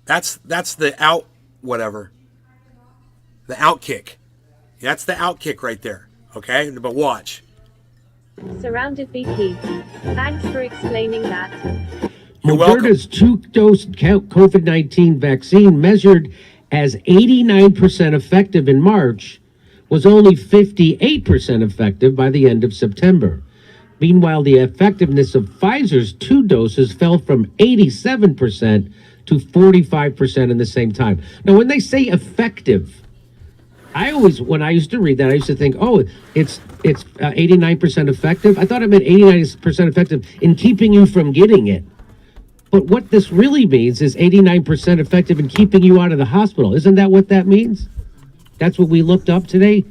That's the out, whatever. The Outkick. That's the Outkick right there. Okay? But watch. Surrounded Vicky. Thanks for explaining that. Moderna's two-dose COVID-19 vaccine, measured as 89% effective in March, was only 58% effective by the end of September. Meanwhile, the effectiveness of Pfizer's 2 doses fell from 87% to 45% in the same time. Now, when they say effective, when I used to read that, I used to think, oh, it's 89% effective. I thought it meant 89% effective in keeping you from getting it. But what this really means is 89% effective in keeping you out of the hospital. Isn't that what that means? That's what we looked up today?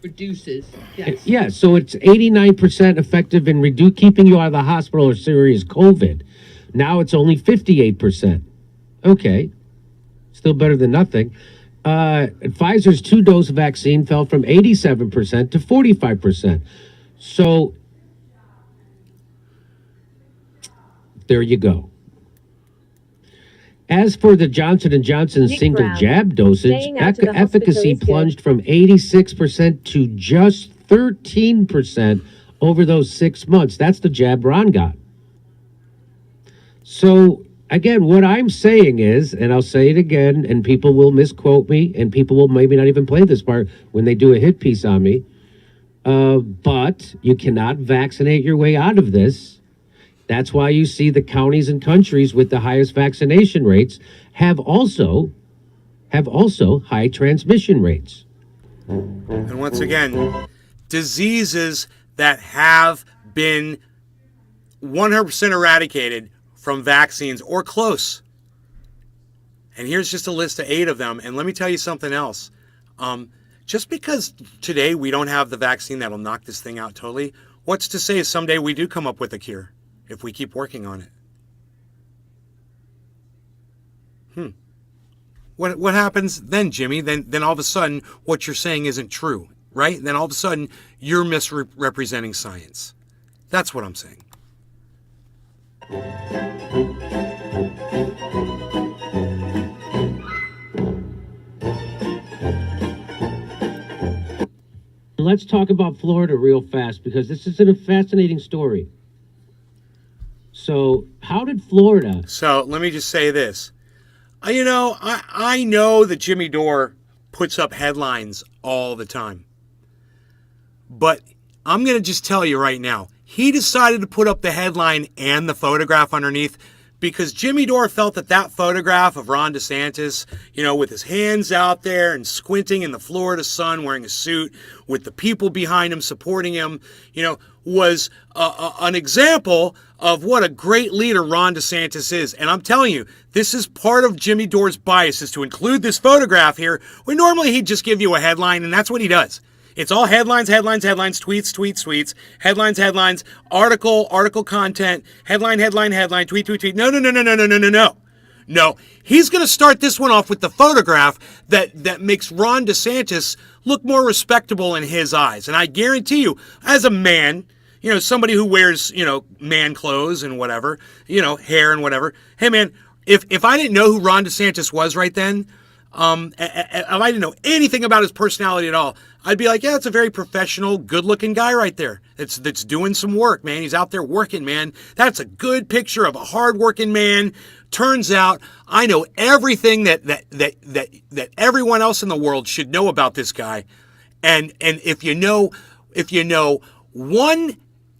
Reduces. Yes. Yeah, so it's 89% effective in keeping you out of the hospital or serious COVID. Now it's only 58%. Okay, still better than nothing. Pfizer's 2-dose vaccine fell from 87% to 45%. So there you go. As for the Johnson & Johnson Nick single Brown, jab dosage, staying out of the efficacy hospital is plunged from 86% to just 13% over those 6 months. That's the jab Ron got. So again, what I'm saying is, and I'll say it again, and people will misquote me, and people will maybe not even play this part when they do a hit piece on me, but you cannot vaccinate your way out of this. That's why you see the counties and countries with the highest vaccination rates have also high transmission rates. And once again, diseases that have been 100% eradicated from vaccines or close. And here's just a list of 8 of them. And let me tell you something else. Just because today we don't have the vaccine that'll knock this thing out totally, what's to say someday we do come up with a cure if we keep working on it? What happens then, Jimmy? Then all of a sudden, what you're saying isn't true, right? Then all of a sudden, you're misrepresenting science. That's what I'm saying. Let's talk about Florida real fast, because this is a fascinating story. So, how did Florida... So, let me just say this. I know that Jimmy Dore puts up headlines all the time. But I'm going to just tell you right now, he decided to put up the headline and the photograph underneath because Jimmy Dore felt that photograph of Ron DeSantis, with his hands out there and squinting in the Florida sun, wearing a suit with the people behind him supporting him, was an example of what a great leader Ron DeSantis is. And I'm telling you, this is part of Jimmy Dore's bias, is to include this photograph here, when normally he'd just give you a headline, and that's what he does. It's all headlines, headlines, headlines, tweets, tweets, tweets, headlines, headlines, article content, headline, headline, headline, tweet, tweet, tweet. No. No, he's going to start this one off with the photograph that makes Ron DeSantis look more respectable in his eyes. And I guarantee you, as a man, somebody who wears, man clothes and whatever, hair and whatever. Hey, man, if I didn't know who Ron DeSantis was right then, if I didn't know anything about his personality at all, I'd be like, yeah, it's a very professional, good-looking guy right there. That's doing some work, man. He's out there working, man. That's a good picture of a hard-working man. Turns out, I know everything that everyone else in the world should know about this guy. And if you know 1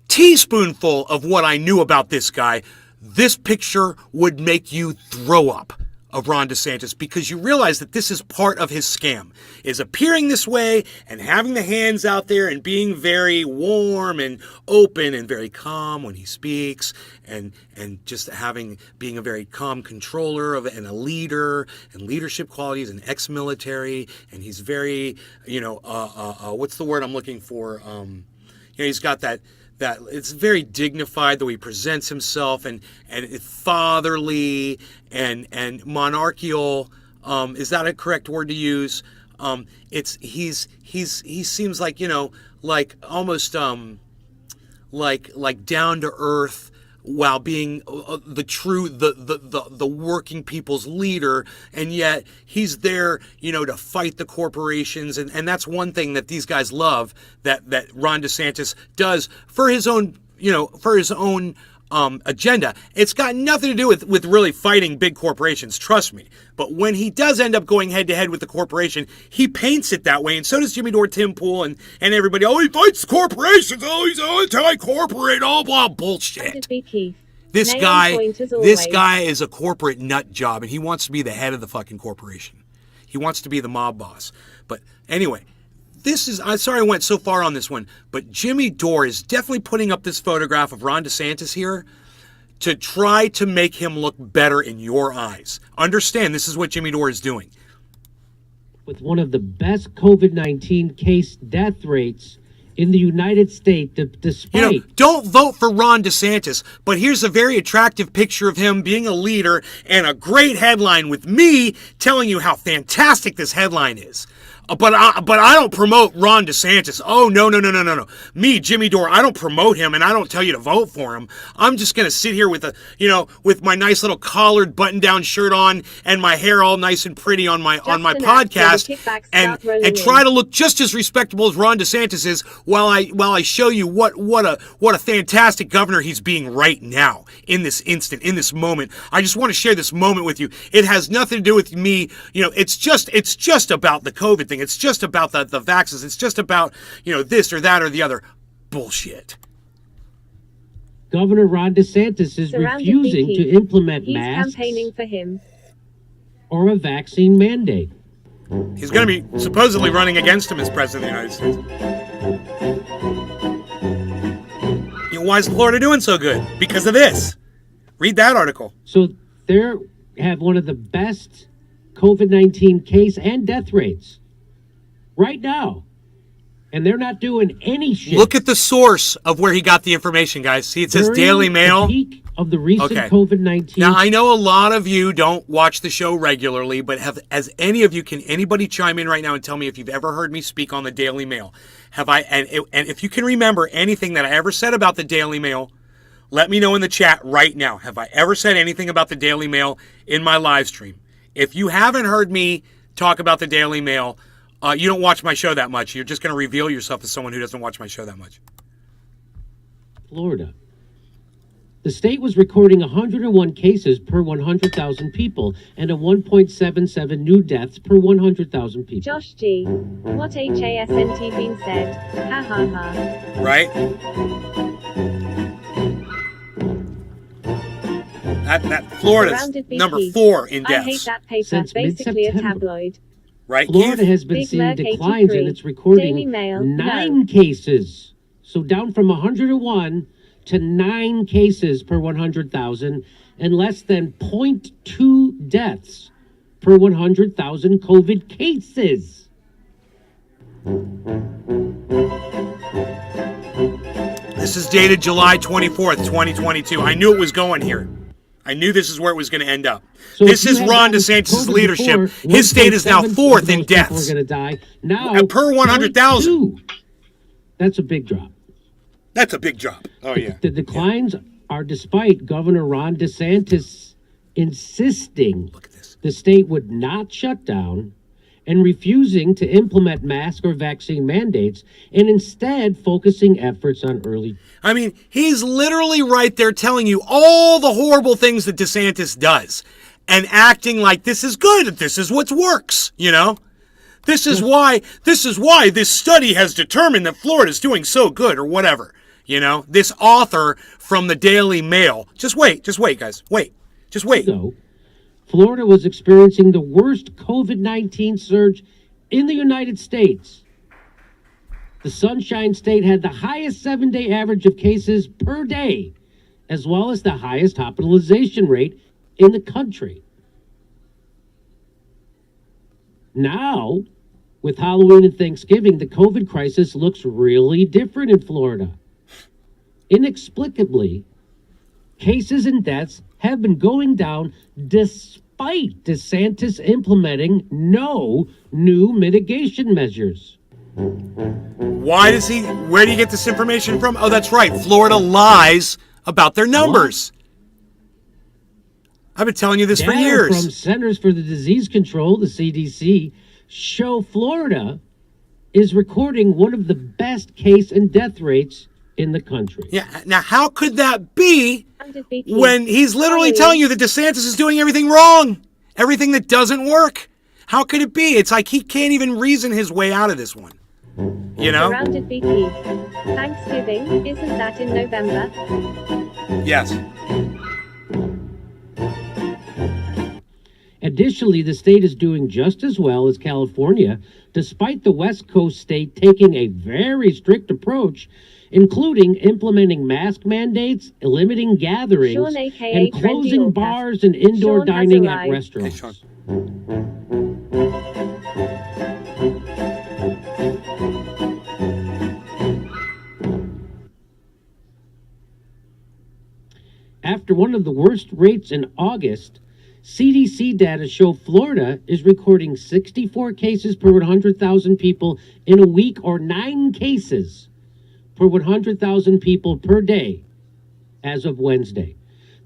teaspoonful of what I knew about this guy, this picture would make you throw up of Ron DeSantis, because you realize that this is part of his scam, is appearing this way and having the hands out there and being very warm and open and very calm when he speaks, and just being a very calm controller and a leader, and leadership qualities, and ex-military, and he's very, what's the word I'm looking for? He's got that it's very dignified the way he presents himself, and fatherly and monarchical. Is that a correct word to use? He seems like, like almost like down to earth, while being the working people's leader, and yet he's there, to fight the corporations, and that's one thing that these guys love, that Ron DeSantis does for his own, agenda. It's got nothing to do with really fighting big corporations, trust me. But when he does end up going head to head with the corporation, he paints it that way, and so does Jimmy Dore, Tim Pool, and everybody. Oh, he fights corporations. Oh, he's anti-corporate. Oh, blah, bullshit. This guy is a corporate nut job, and he wants to be the head of the fucking corporation. He wants to be the mob boss. But anyway, I'm sorry I went so far on this one, but Jimmy Dore is definitely putting up this photograph of Ron DeSantis here to try to make him look better in your eyes. Understand, this is what Jimmy Dore is doing. With one of the best COVID-19 case death rates in the United States, despite... don't vote for Ron DeSantis, but here's a very attractive picture of him being a leader and a great headline with me telling you how fantastic this headline is. But I don't promote Ron DeSantis. Oh, no. Me, Jimmy Dore, I don't promote him, and I don't tell you to vote for him. I'm just going to sit here with with my nice little collared button-down shirt on and my hair all nice and pretty on my podcast and try to look just as respectable as Ron DeSantis is while I show you what a fantastic governor he's being right now, in this instant, in this moment. I just want to share this moment with you. It has nothing to do with me. It's just about the COVID thing. It's just about the vaccines. It's just about, this or that or the other. Bullshit. Governor Ron DeSantis is refusing to implement masks campaigning for him, or a vaccine mandate. He's going to be supposedly running against him as president of the United States. Why is Florida doing so good? Because of this. Read that article. So they have one of the best COVID-19 case and death rates right now, and they're not doing any shit. Look at the source of where he got the information, guys. See, it says During Daily Mail. The peak of the recent Okay. COVID-19. Now, I know a lot of you don't watch the show regularly, but as any of you, can anybody chime in right now and tell me if you've ever heard me speak on the Daily Mail? And if you can remember anything that I ever said about the Daily Mail, let me know in the chat right now. Have I ever said anything about the Daily Mail in my live stream? If you haven't heard me talk about the Daily Mail, you don't watch my show that much. You're just going to reveal yourself as someone who doesn't watch my show that much. Florida. The state was recording 101 cases per 100,000 people and a 1.77 new deaths per 100,000 people. Josh G. What HASNT been said? Ha ha ha. Right? That Florida's Surrounded by number peace. 4 in I hate deaths. that paper. Since Basically a mid-September. tabloid. Right, Florida Keith? has been Big seeing Merc declines 83. in its recording Daily Mail, 9 cases. So down from 101 to 9 cases per 100,000 and less than 0.2 deaths per 100,000 COVID cases. This is dated July 24th, 2022. I knew it was going here. I knew this is where it was going to end up. So This if you is had Ron gotten DeSantis' COVID leadership. before, His state is now 1.7 4th of in those people deaths. Are going to die. Now, Per 100,000. 0.2. That's a big drop. That's a big drop. Oh, yeah. The declines are despite Governor Ron DeSantis insisting Look at this. the state would not shut down and refusing to implement mask or vaccine mandates and instead focusing efforts on early. I mean, he's literally right there telling you all the horrible things that DeSantis does and acting like this is good, this is what works, you know? This is why this study has determined that Florida's doing so good or whatever, you know? This author from the Daily Mail. Just wait, guys. Wait. Just wait. So, Florida was experiencing the worst COVID-19 surge in the United States. The Sunshine State had the highest 7-day average of cases per day, as well as the highest hospitalization rate in the country. Now, with Halloween and Thanksgiving, the COVID crisis looks really different in Florida. Inexplicably, cases and deaths have been going down despite DeSantis implementing no new mitigation measures. Where do you get this information from? Oh, that's right. Florida lies about their numbers. I've been telling you this for Data years. from Centers for the Disease Control, the CDC, show Florida is recording one of the best case and death rates in the country. Yeah. Now, how could that be when he's literally telling you that DeSantis is doing everything wrong, everything that doesn't work? How could it be? It's like he can't even reason his way out of this one. You know? Surrounded by peace. Thanksgiving, isn't that in November? Yes. Additionally, the state is doing just as well as California, despite the West Coast state taking a very strict approach, including implementing mask mandates, limiting gatherings, Sean, aka and Trendy closing Orca. bars and indoor Sean has dining at arrived. restaurants. Hey, Sean. After one of the worst rates in August, CDC data show Florida is recording 64 cases per 100,000 people in a week, or 9 cases per 100,000 people per day as of Wednesday.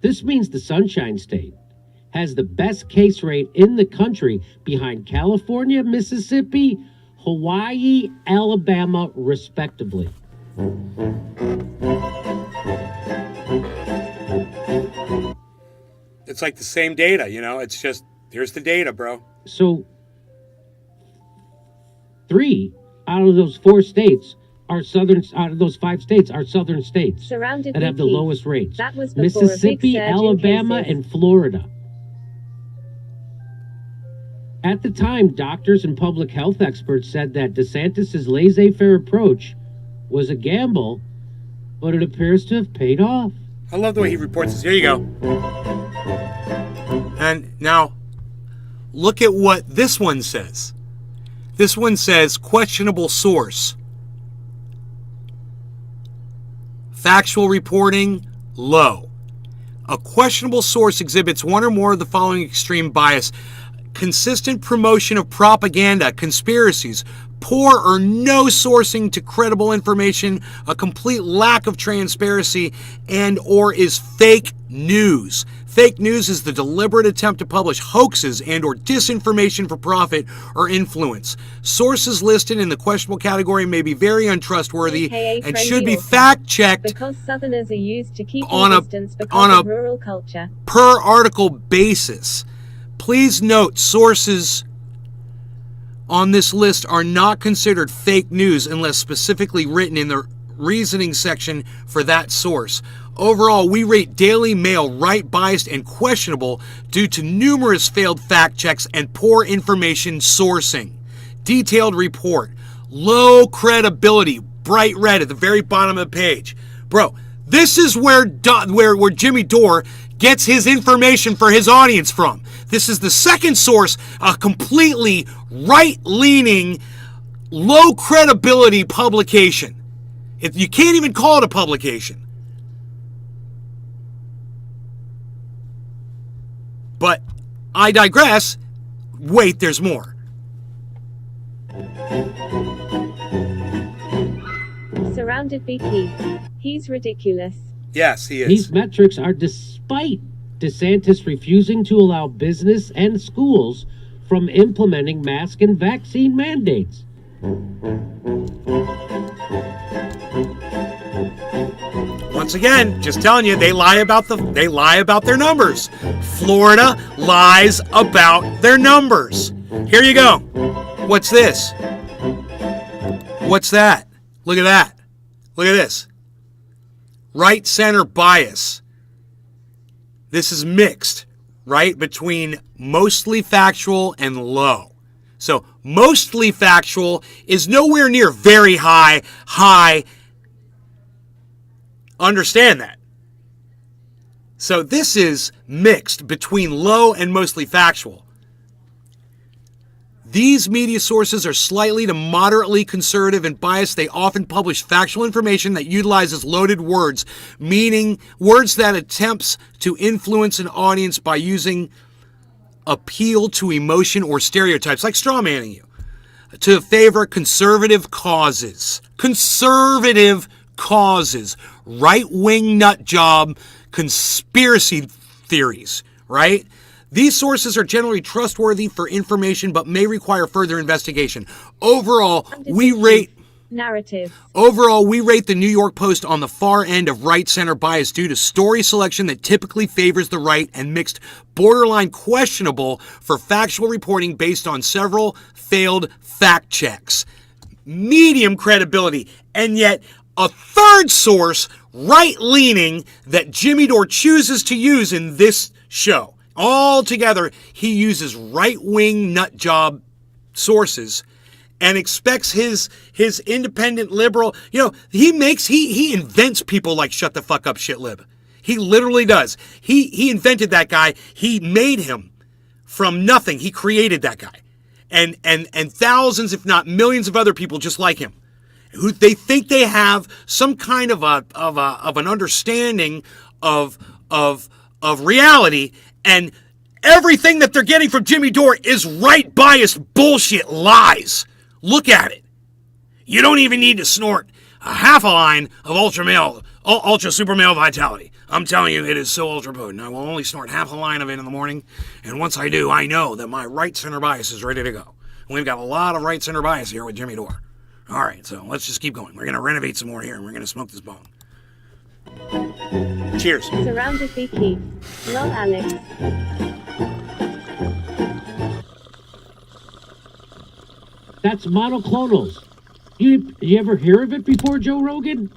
This means the Sunshine State has the best case rate in the country behind California, Mississippi, Hawaii, Alabama, respectively. It's like the same data, you know? It's just, here's the data, bro. So, 3 out of those 4 states are southern, out of those 5 states are southern states Surrounded that by have the peace. lowest rates. That was before a big Mississippi, surge in Alabama, cases. and Florida. At the time, doctors and public health experts said that DeSantis' laissez-faire approach was a gamble, but it appears to have paid off. I love the way he reports this. Here you go. And now, look at what this one says. This one says, questionable source. Factual reporting, low. A questionable source exhibits one or more of the following extreme bias: consistent promotion of propaganda, conspiracies, poor or no sourcing to credible information, a complete lack of transparency, and or is fake news. Fake news is the deliberate attempt to publish hoaxes and or disinformation for profit or influence. Sources listed in the questionable category may be very untrustworthy AKA and friendly should be or fact-checked because Southerners are used to keeping on a- distance because on a- of rural culture. per article basis. Please note, sources on this list are not considered fake news unless specifically written in the reasoning section for that source. Overall, we rate Daily Mail right, biased, and questionable due to numerous failed fact checks and poor information sourcing. Detailed report. Low credibility. Bright red at the very bottom of the page. Bro, this is where Jimmy Dore gets his information for his audience from. This is the second source, a completely right-leaning, low credibility publication. You can't even call it a publication. But I digress. Wait, there's more. Surrounded by Keith. He's ridiculous. Yes, he is. These metrics are despite DeSantis refusing to allow business and schools from implementing mask and vaccine mandates. Once again, just telling you, they lie about their numbers. Florida lies about their numbers. Here you go. What's this? What's that? Look at that. Look at this. Right center bias. This is mixed, right, between mostly factual and low. So mostly factual is nowhere near very high. Understand that. So this is mixed between low and mostly factual. These media sources are slightly to moderately conservative and biased. They often publish factual information that utilizes loaded words, meaning words that attempts to influence an audience by using appeal to emotion or stereotypes, like strawmanning you, to favor conservative causes. Conservative causes. Right-wing nut job conspiracy theories, right? These sources are generally trustworthy for information but may require further investigation. Overall, we rate the New York Post on the far end of right-center bias due to story selection that typically favors the right and mixed, borderline questionable for factual reporting based on several failed fact checks. Medium credibility, and yet a third source, right-leaning, that Jimmy Dore chooses to use in this show. Altogether, he uses right-wing nut job sources and expects his independent liberal, he invents people like shut the fuck up shit lib. He literally does. He invented that guy. He made him from nothing. He created that guy. And thousands, if not millions of other people just like him, who they think they have some kind of an understanding of reality, and everything that they're getting from Jimmy Dore is right biased bullshit lies. Look at it. You don't even need to snort a half a line of ultra super male vitality. I'm telling you, it is so ultra potent. I will only snort half a line of it in the morning, and once I do, I know that my right center bias is ready to go. And we've got a lot of right center bias here with Jimmy Dore. All right, so let's just keep going. We're going to renovate some more here, and we're going to smoke this bong. Cheers. Surrounded by Keith. Lol, Alex. That's monoclonals. You ever hear of it before, Joe Rogan?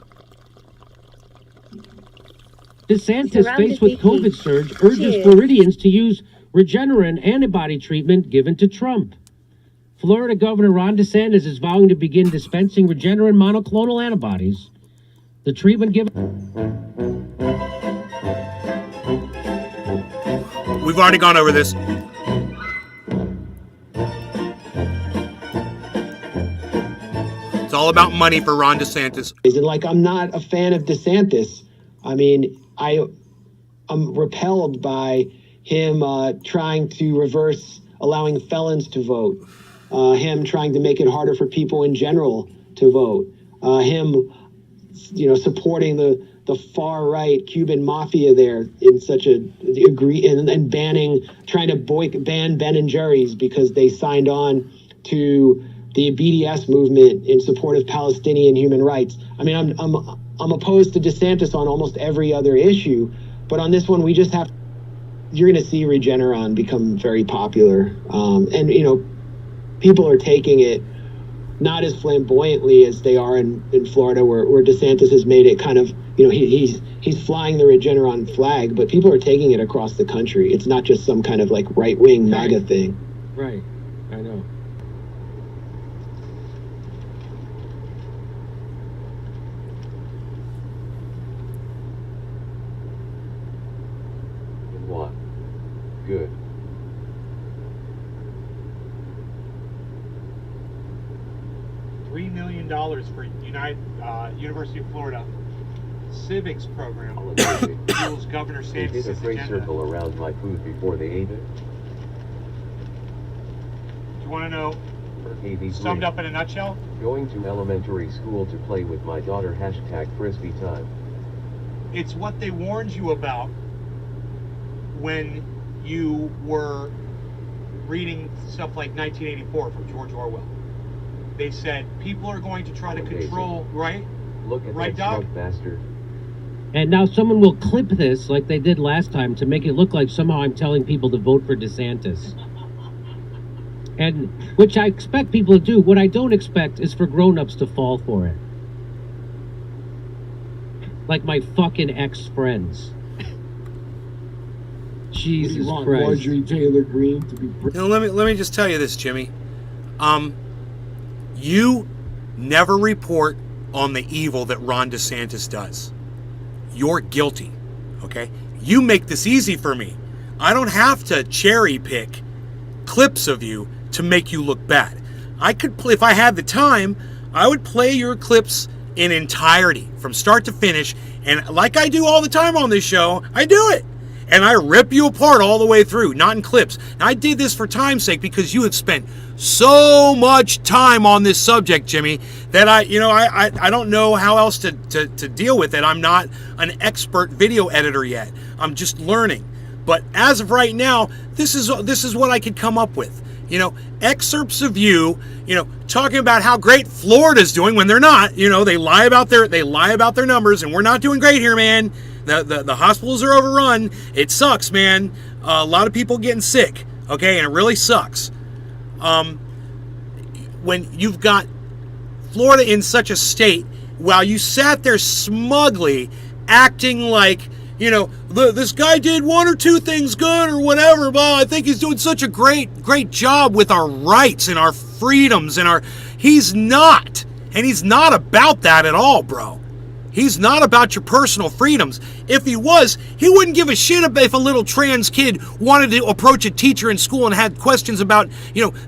DeSantis, faced with COVID surge, urges Floridians to use Regeneron antibody treatment given to Trump. Florida Governor Ron DeSantis is vowing to begin dispensing Regeneron monoclonal antibodies. The treatment given... We've already gone over this. It's all about money for Ron DeSantis. Is it like I'm not a fan of DeSantis? I mean, repelled by him trying to reverse allowing felons to vote, him trying to make it harder for people in general to vote, him, supporting the far right Cuban mafia there in such a degree, and trying to ban Ben and Jerry's because they signed on to the BDS movement in support of Palestinian human rights. I mean, I'm opposed to DeSantis on almost every other issue, but on this one, you're going to see Regeneron become very popular. And people are taking it not as flamboyantly as they are in Florida, where DeSantis has made it kind of, he's flying the Regeneron flag, but people are taking it across the country. It's not just some kind of like right-wing MAGA thing. Right. I know. What? Good. $3 million for University of Florida civics program fuels Governor They did a Santis' great agenda. circle around my food before they ate it. Do you want to know, For KB3, summed up in a nutshell? going to elementary school to play with my daughter #Frisbee time. It's what they warned you about when you were reading stuff like 1984 from George Orwell. They said people are going to try to control, right? Look at Right, that Doc? smug bastard. And now someone will clip this like they did last time to make it look like somehow I'm telling people to vote for DeSantis. And which I expect people to do. What I don't expect is for grown-ups to fall for it. Like my fucking ex-friends. Jesus Christ. Marjorie Taylor Greene to be... Let me just tell you this, Jimmy. You never report on the evil that Ron DeSantis does. You're guilty, okay? You make this easy for me. I don't have to cherry pick clips of you to make you look bad. I could play, if I had the time, I would play your clips in entirety from start to finish, and like I do all the time on this show, I do it. And I rip you apart all the way through, not in clips. Now, I did this for time's sake because you have spent so much time on this subject, Jimmy, that I don't know how else to deal with it. I'm not an expert video editor yet. I'm just learning. But as of right now, this is what I could come up with. Excerpts of you, talking about how great Florida's doing when they're not. They lie about their numbers, and we're not doing great here, man. The hospitals are overrun. It sucks, man. A lot of people getting sick, okay, and it really sucks. When you've got Florida in such a state, while you sat there smugly acting like, this guy did one or two things good or whatever, but I think he's doing such a great job with our rights and our freedoms and he's not. And he's not about that at all, bro. He's not about your personal freedoms. If he was, he wouldn't give a shit if a little trans kid wanted to approach a teacher in school and had questions about,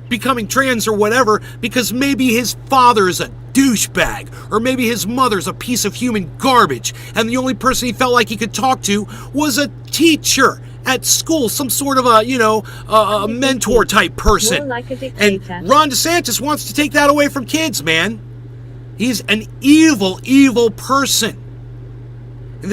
becoming trans or whatever, because maybe his father is a douchebag, or maybe his mother's a piece of human garbage, and the only person he felt like he could talk to was a teacher at school, some sort of a mentor type person. More like a dictator. And Ron DeSantis wants to take that away from kids, man. He's an evil, evil person. And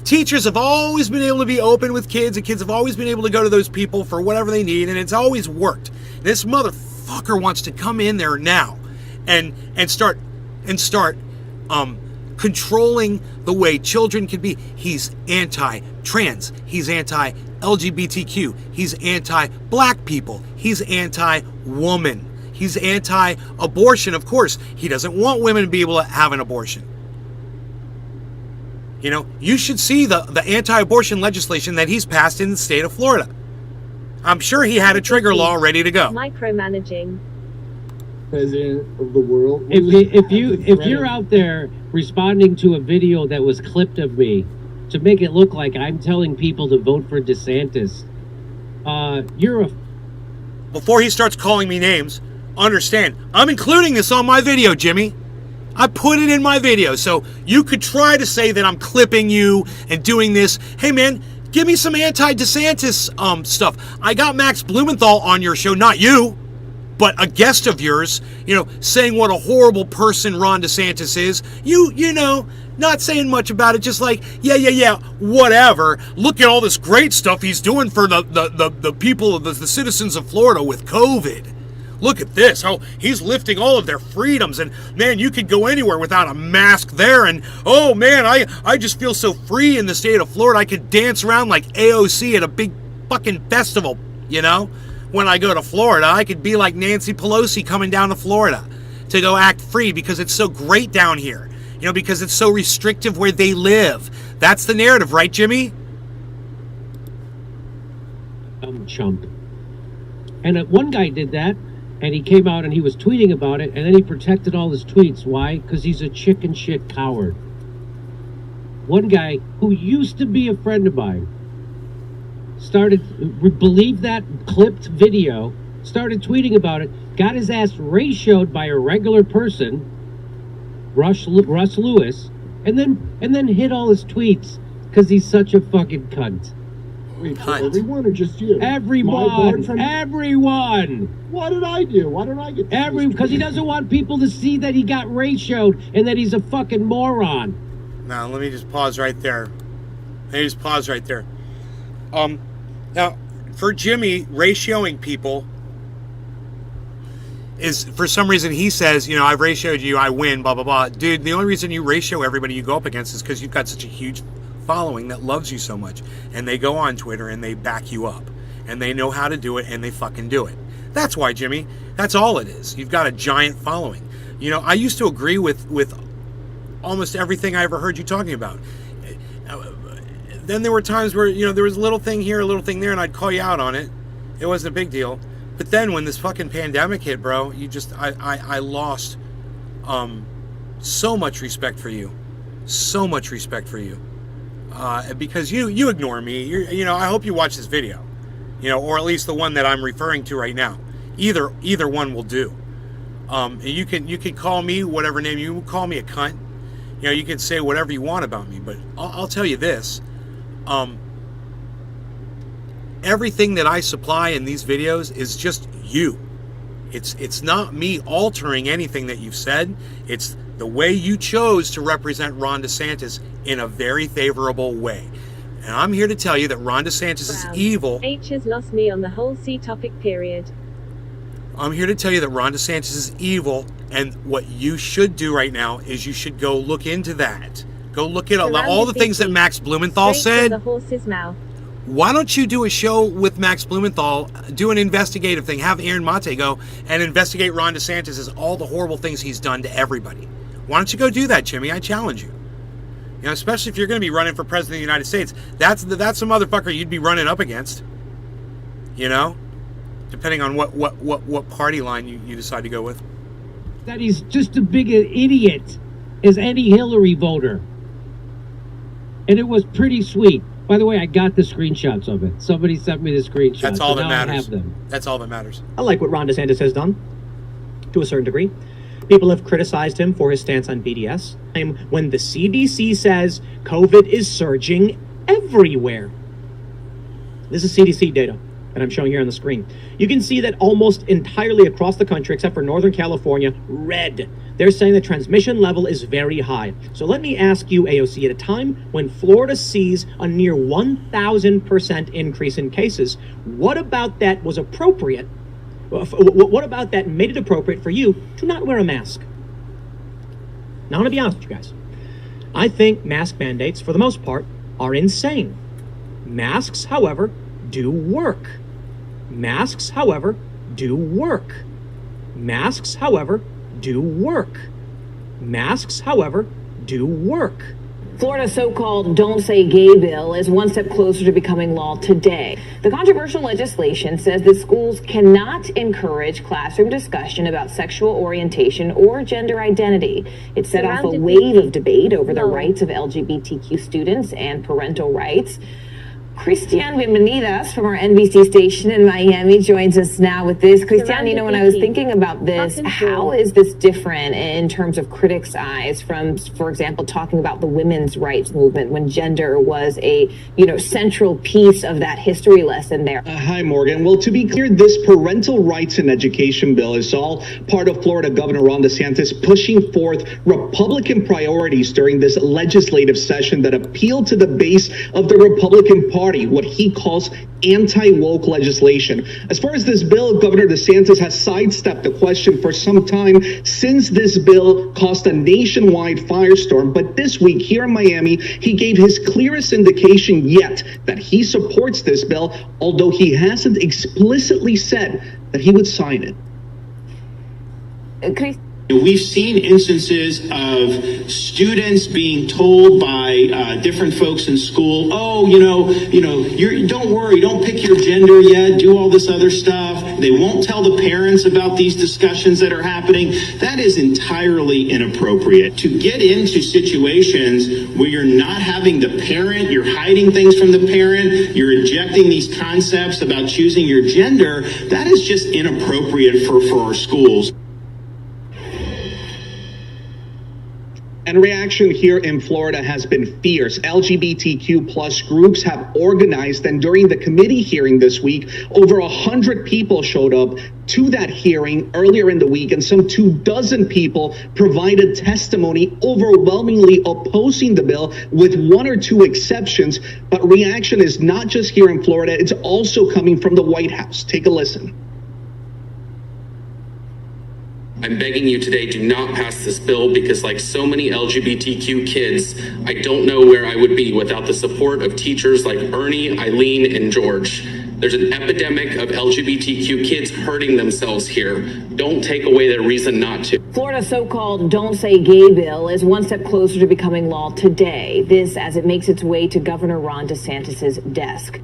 teachers have always been able to be open with kids, and kids have always been able to go to those people for whatever they need, and it's always worked. This motherfucker wants to come in there now and start controlling the way children can be. He's anti-trans. He's anti-LGBTQ. He's anti-black people. He's anti-woman. He's anti-abortion, of course. He doesn't want women to be able to have an abortion. You should see the anti-abortion legislation that he's passed in the state of Florida. I'm sure he had a trigger law ready to go. Micromanaging. President of the world. If you're out there responding to a video that was clipped of me to make it look like I'm telling people to vote for DeSantis, you're a... Before he starts calling me names, understand, I'm including this on my video, Jimmy. I put it in my video. So you could try to say that I'm clipping you and doing this. Hey, man, give me some anti-DeSantis stuff. I got Max Blumenthal on your show, not you, but a guest of yours, saying what a horrible person Ron DeSantis is. You know, not saying much about it, just like, yeah, whatever. Look at all this great stuff he's doing for the people, the citizens of Florida with COVID. Look at this, how he's lifting all of their freedoms, and man, you could go anywhere without a mask there, and oh man, I just feel so free in the state of Florida. I could dance around like AOC at a big fucking festival, when I go to Florida. I could be like Nancy Pelosi coming down to Florida to go act free because it's so great down here, because it's so restrictive where they live. That's the narrative, right, Jimmy? Chump. And one guy did that, and he came out and he was tweeting about it, and then he protected all his tweets. Why? Because he's a chicken shit coward. One guy who used to be a friend of mine believed that clipped video, started tweeting about it, got his ass ratioed by a regular person, Russ Lewis, and then hit all his tweets because he's such a fucking cunt. Wait, for everyone or just you? Everyone! What did I do? Why did I get because he doesn't want people to see that he got ratioed and that he's a fucking moron. Now, let me just pause right there. Now, for Jimmy, ratioing people is, for some reason, he says, I've ratioed you, I win, blah, blah, blah. Dude, the only reason you ratio everybody you go up against is because you've got such a huge following that loves you so much, and they go on Twitter and they back you up, and they know how to do it, and they fucking do it. That's why, Jimmy. That's all it is. You've got a giant following. I used to agree with almost everything I ever heard you talking about. Then there were times where, there was a little thing here, a little thing there, and I'd call you out on it. It wasn't a big deal. But then when this fucking pandemic hit, bro, I lost so much respect for you. So much respect for you. Because you ignore me. I hope you watch this video. Or at least the one that I'm referring to right now. Either one will do. You can call me whatever name. You can call me a cunt. You can say whatever you want about me. But I'll tell you this. Everything that I supply in these videos is just you. It's not me altering anything that you've said. It's the way you chose to represent Ron DeSantis in a very favorable way. And I'm here to tell you that Ron DeSantis is evil. H has lost me on the whole C topic period. I'm here to tell you that Ron DeSantis is evil, and what you should do right now is you should go look into that. Go look at all the things that Max Blumenthal said. The horse's mouth. Why don't you do a show with Max Blumenthal, do an investigative thing, have Aaron Mate go and investigate Ron DeSantis as all the horrible things he's done to everybody. Why don't you go do that, Jimmy? I challenge you. Especially if you're going to be running for president of the United States. That's the motherfucker you'd be running up against. Depending on what party line you decide to go with. That he's just as big an idiot as any Hillary voter. And it was pretty sweet. By the way, I got the screenshots of it. Somebody sent me the screenshots. That's all that matters. I have them. That's all that matters. I like what Ron DeSantis has done, to a certain degree. People have criticized him for his stance on BDS. When the CDC says COVID is surging everywhere. This is CDC data that I'm showing here on the screen. You can see that almost entirely across the country, except for Northern California, red. They're saying the transmission level is very high. So let me ask you, AOC, at a time when Florida sees a near 1,000% increase in cases, what about that was appropriate? What about that made it appropriate for you to not wear a mask? Now, I'm going to be honest with you guys. I think mask mandates, for the most part, are insane. Masks, however, do work. Masks, however, do work. Masks, however, do work. Masks, however, do work. Florida's so-called Don't Say Gay bill is one step closer to becoming law today. The controversial legislation says that schools cannot encourage classroom discussion about sexual orientation or gender identity. It set off a wave of debate over the rights of LGBTQ students and parental rights. Christian Bienvenidas from our NBC station in Miami joins us now with this. Christian, you know, when I was thinking about this, how is this different in terms of critics' eyes from, for example, talking about the women's rights movement when gender was a, central piece of that history lesson there? Hi, Morgan. Well, to be clear, this parental rights and education bill is all part of Florida Governor Ron DeSantis pushing forth Republican priorities during this legislative session that appeal to the base of the Republican Party, what he calls anti-woke legislation. As far as this bill, Governor DeSantis has sidestepped the question for some time since this bill caused a nationwide firestorm. But this week here in Miami, he gave his clearest indication yet that he supports this bill, although he hasn't explicitly said that he would sign it. We've seen instances of students being told by different folks in school, oh, don't worry, don't pick your gender yet, do all this other stuff. They won't tell the parents about these discussions that are happening. That is entirely inappropriate. To get into situations where you're not having the parent, you're hiding things from the parent, you're injecting these concepts about choosing your gender, that is just inappropriate for our schools. And reaction here in Florida has been fierce. LGBTQ plus groups have organized, and during the committee hearing this week, over 100 people showed up to that hearing earlier in the week, and some 24 people provided testimony overwhelmingly opposing the bill, with 1 or 2 exceptions. But reaction is not just here in Florida, it's also coming from the White House. Take a listen. I'm begging you today, do not pass this bill, because like so many LGBTQ kids, I don't know where I would be without the support of teachers like Ernie, Eileen, and George. There's an epidemic of LGBTQ kids hurting themselves here. Don't take away their reason not to. Florida's so-called Don't Say Gay bill is one step closer to becoming law today. This as it makes its way to Governor Ron DeSantis' desk.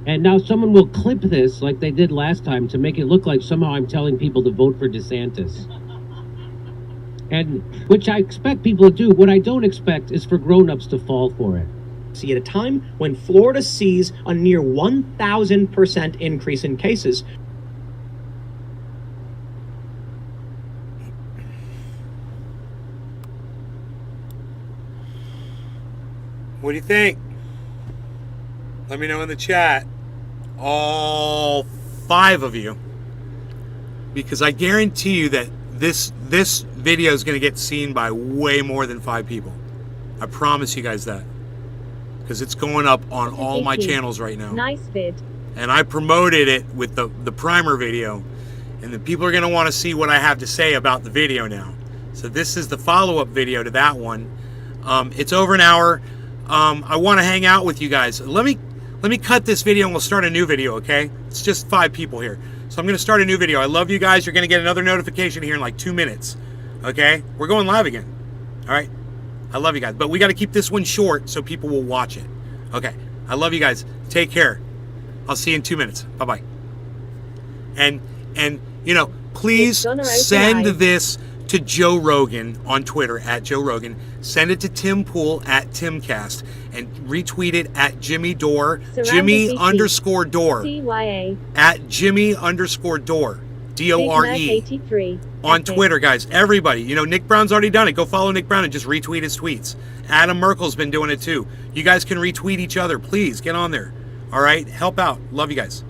And now someone will clip this like they did last time to make it look like somehow I'm telling people to vote for DeSantis. And which I expect people to do. What I don't expect is for grown-ups to fall for it. See, at a time when Florida sees a near 1,000% increase in cases. What do you think? Let me know in the chat. All 5 of you. Because I guarantee you that this video is going to get seen by way more than 5 people. I promise you guys that. Because it's going up on all my channels right now. Nice vid. And I promoted it with the primer video. And the people are going to want to see what I have to say about the video now. So this is the follow-up video to that one. It's over an hour. I want to hang out with you guys. Let me cut this video and we'll start a new video, okay? It's just 5 people here. So I'm going to start a new video. I love you guys. You're going to get another notification here in like 2 minutes, okay? We're going live again, all right? I love you guys. But we got to keep this one short so people will watch it. Okay, I love you guys. Take care. I'll see you in 2 minutes. Bye-bye. And please send this to Joe Rogan on Twitter, at Joe Rogan. Send it to Tim Pool at Timcast, and retweet it at Jimmy Dore, Jimmy_Dore, CYA. at Jimmy_Dore, DORE, on Twitter, guys. Everybody, Nick Brown's already done it. Go follow Nick Brown and just retweet his tweets. Adam Merkel's been doing it too. You guys can retweet each other. Please get on there. All right, help out. Love you guys.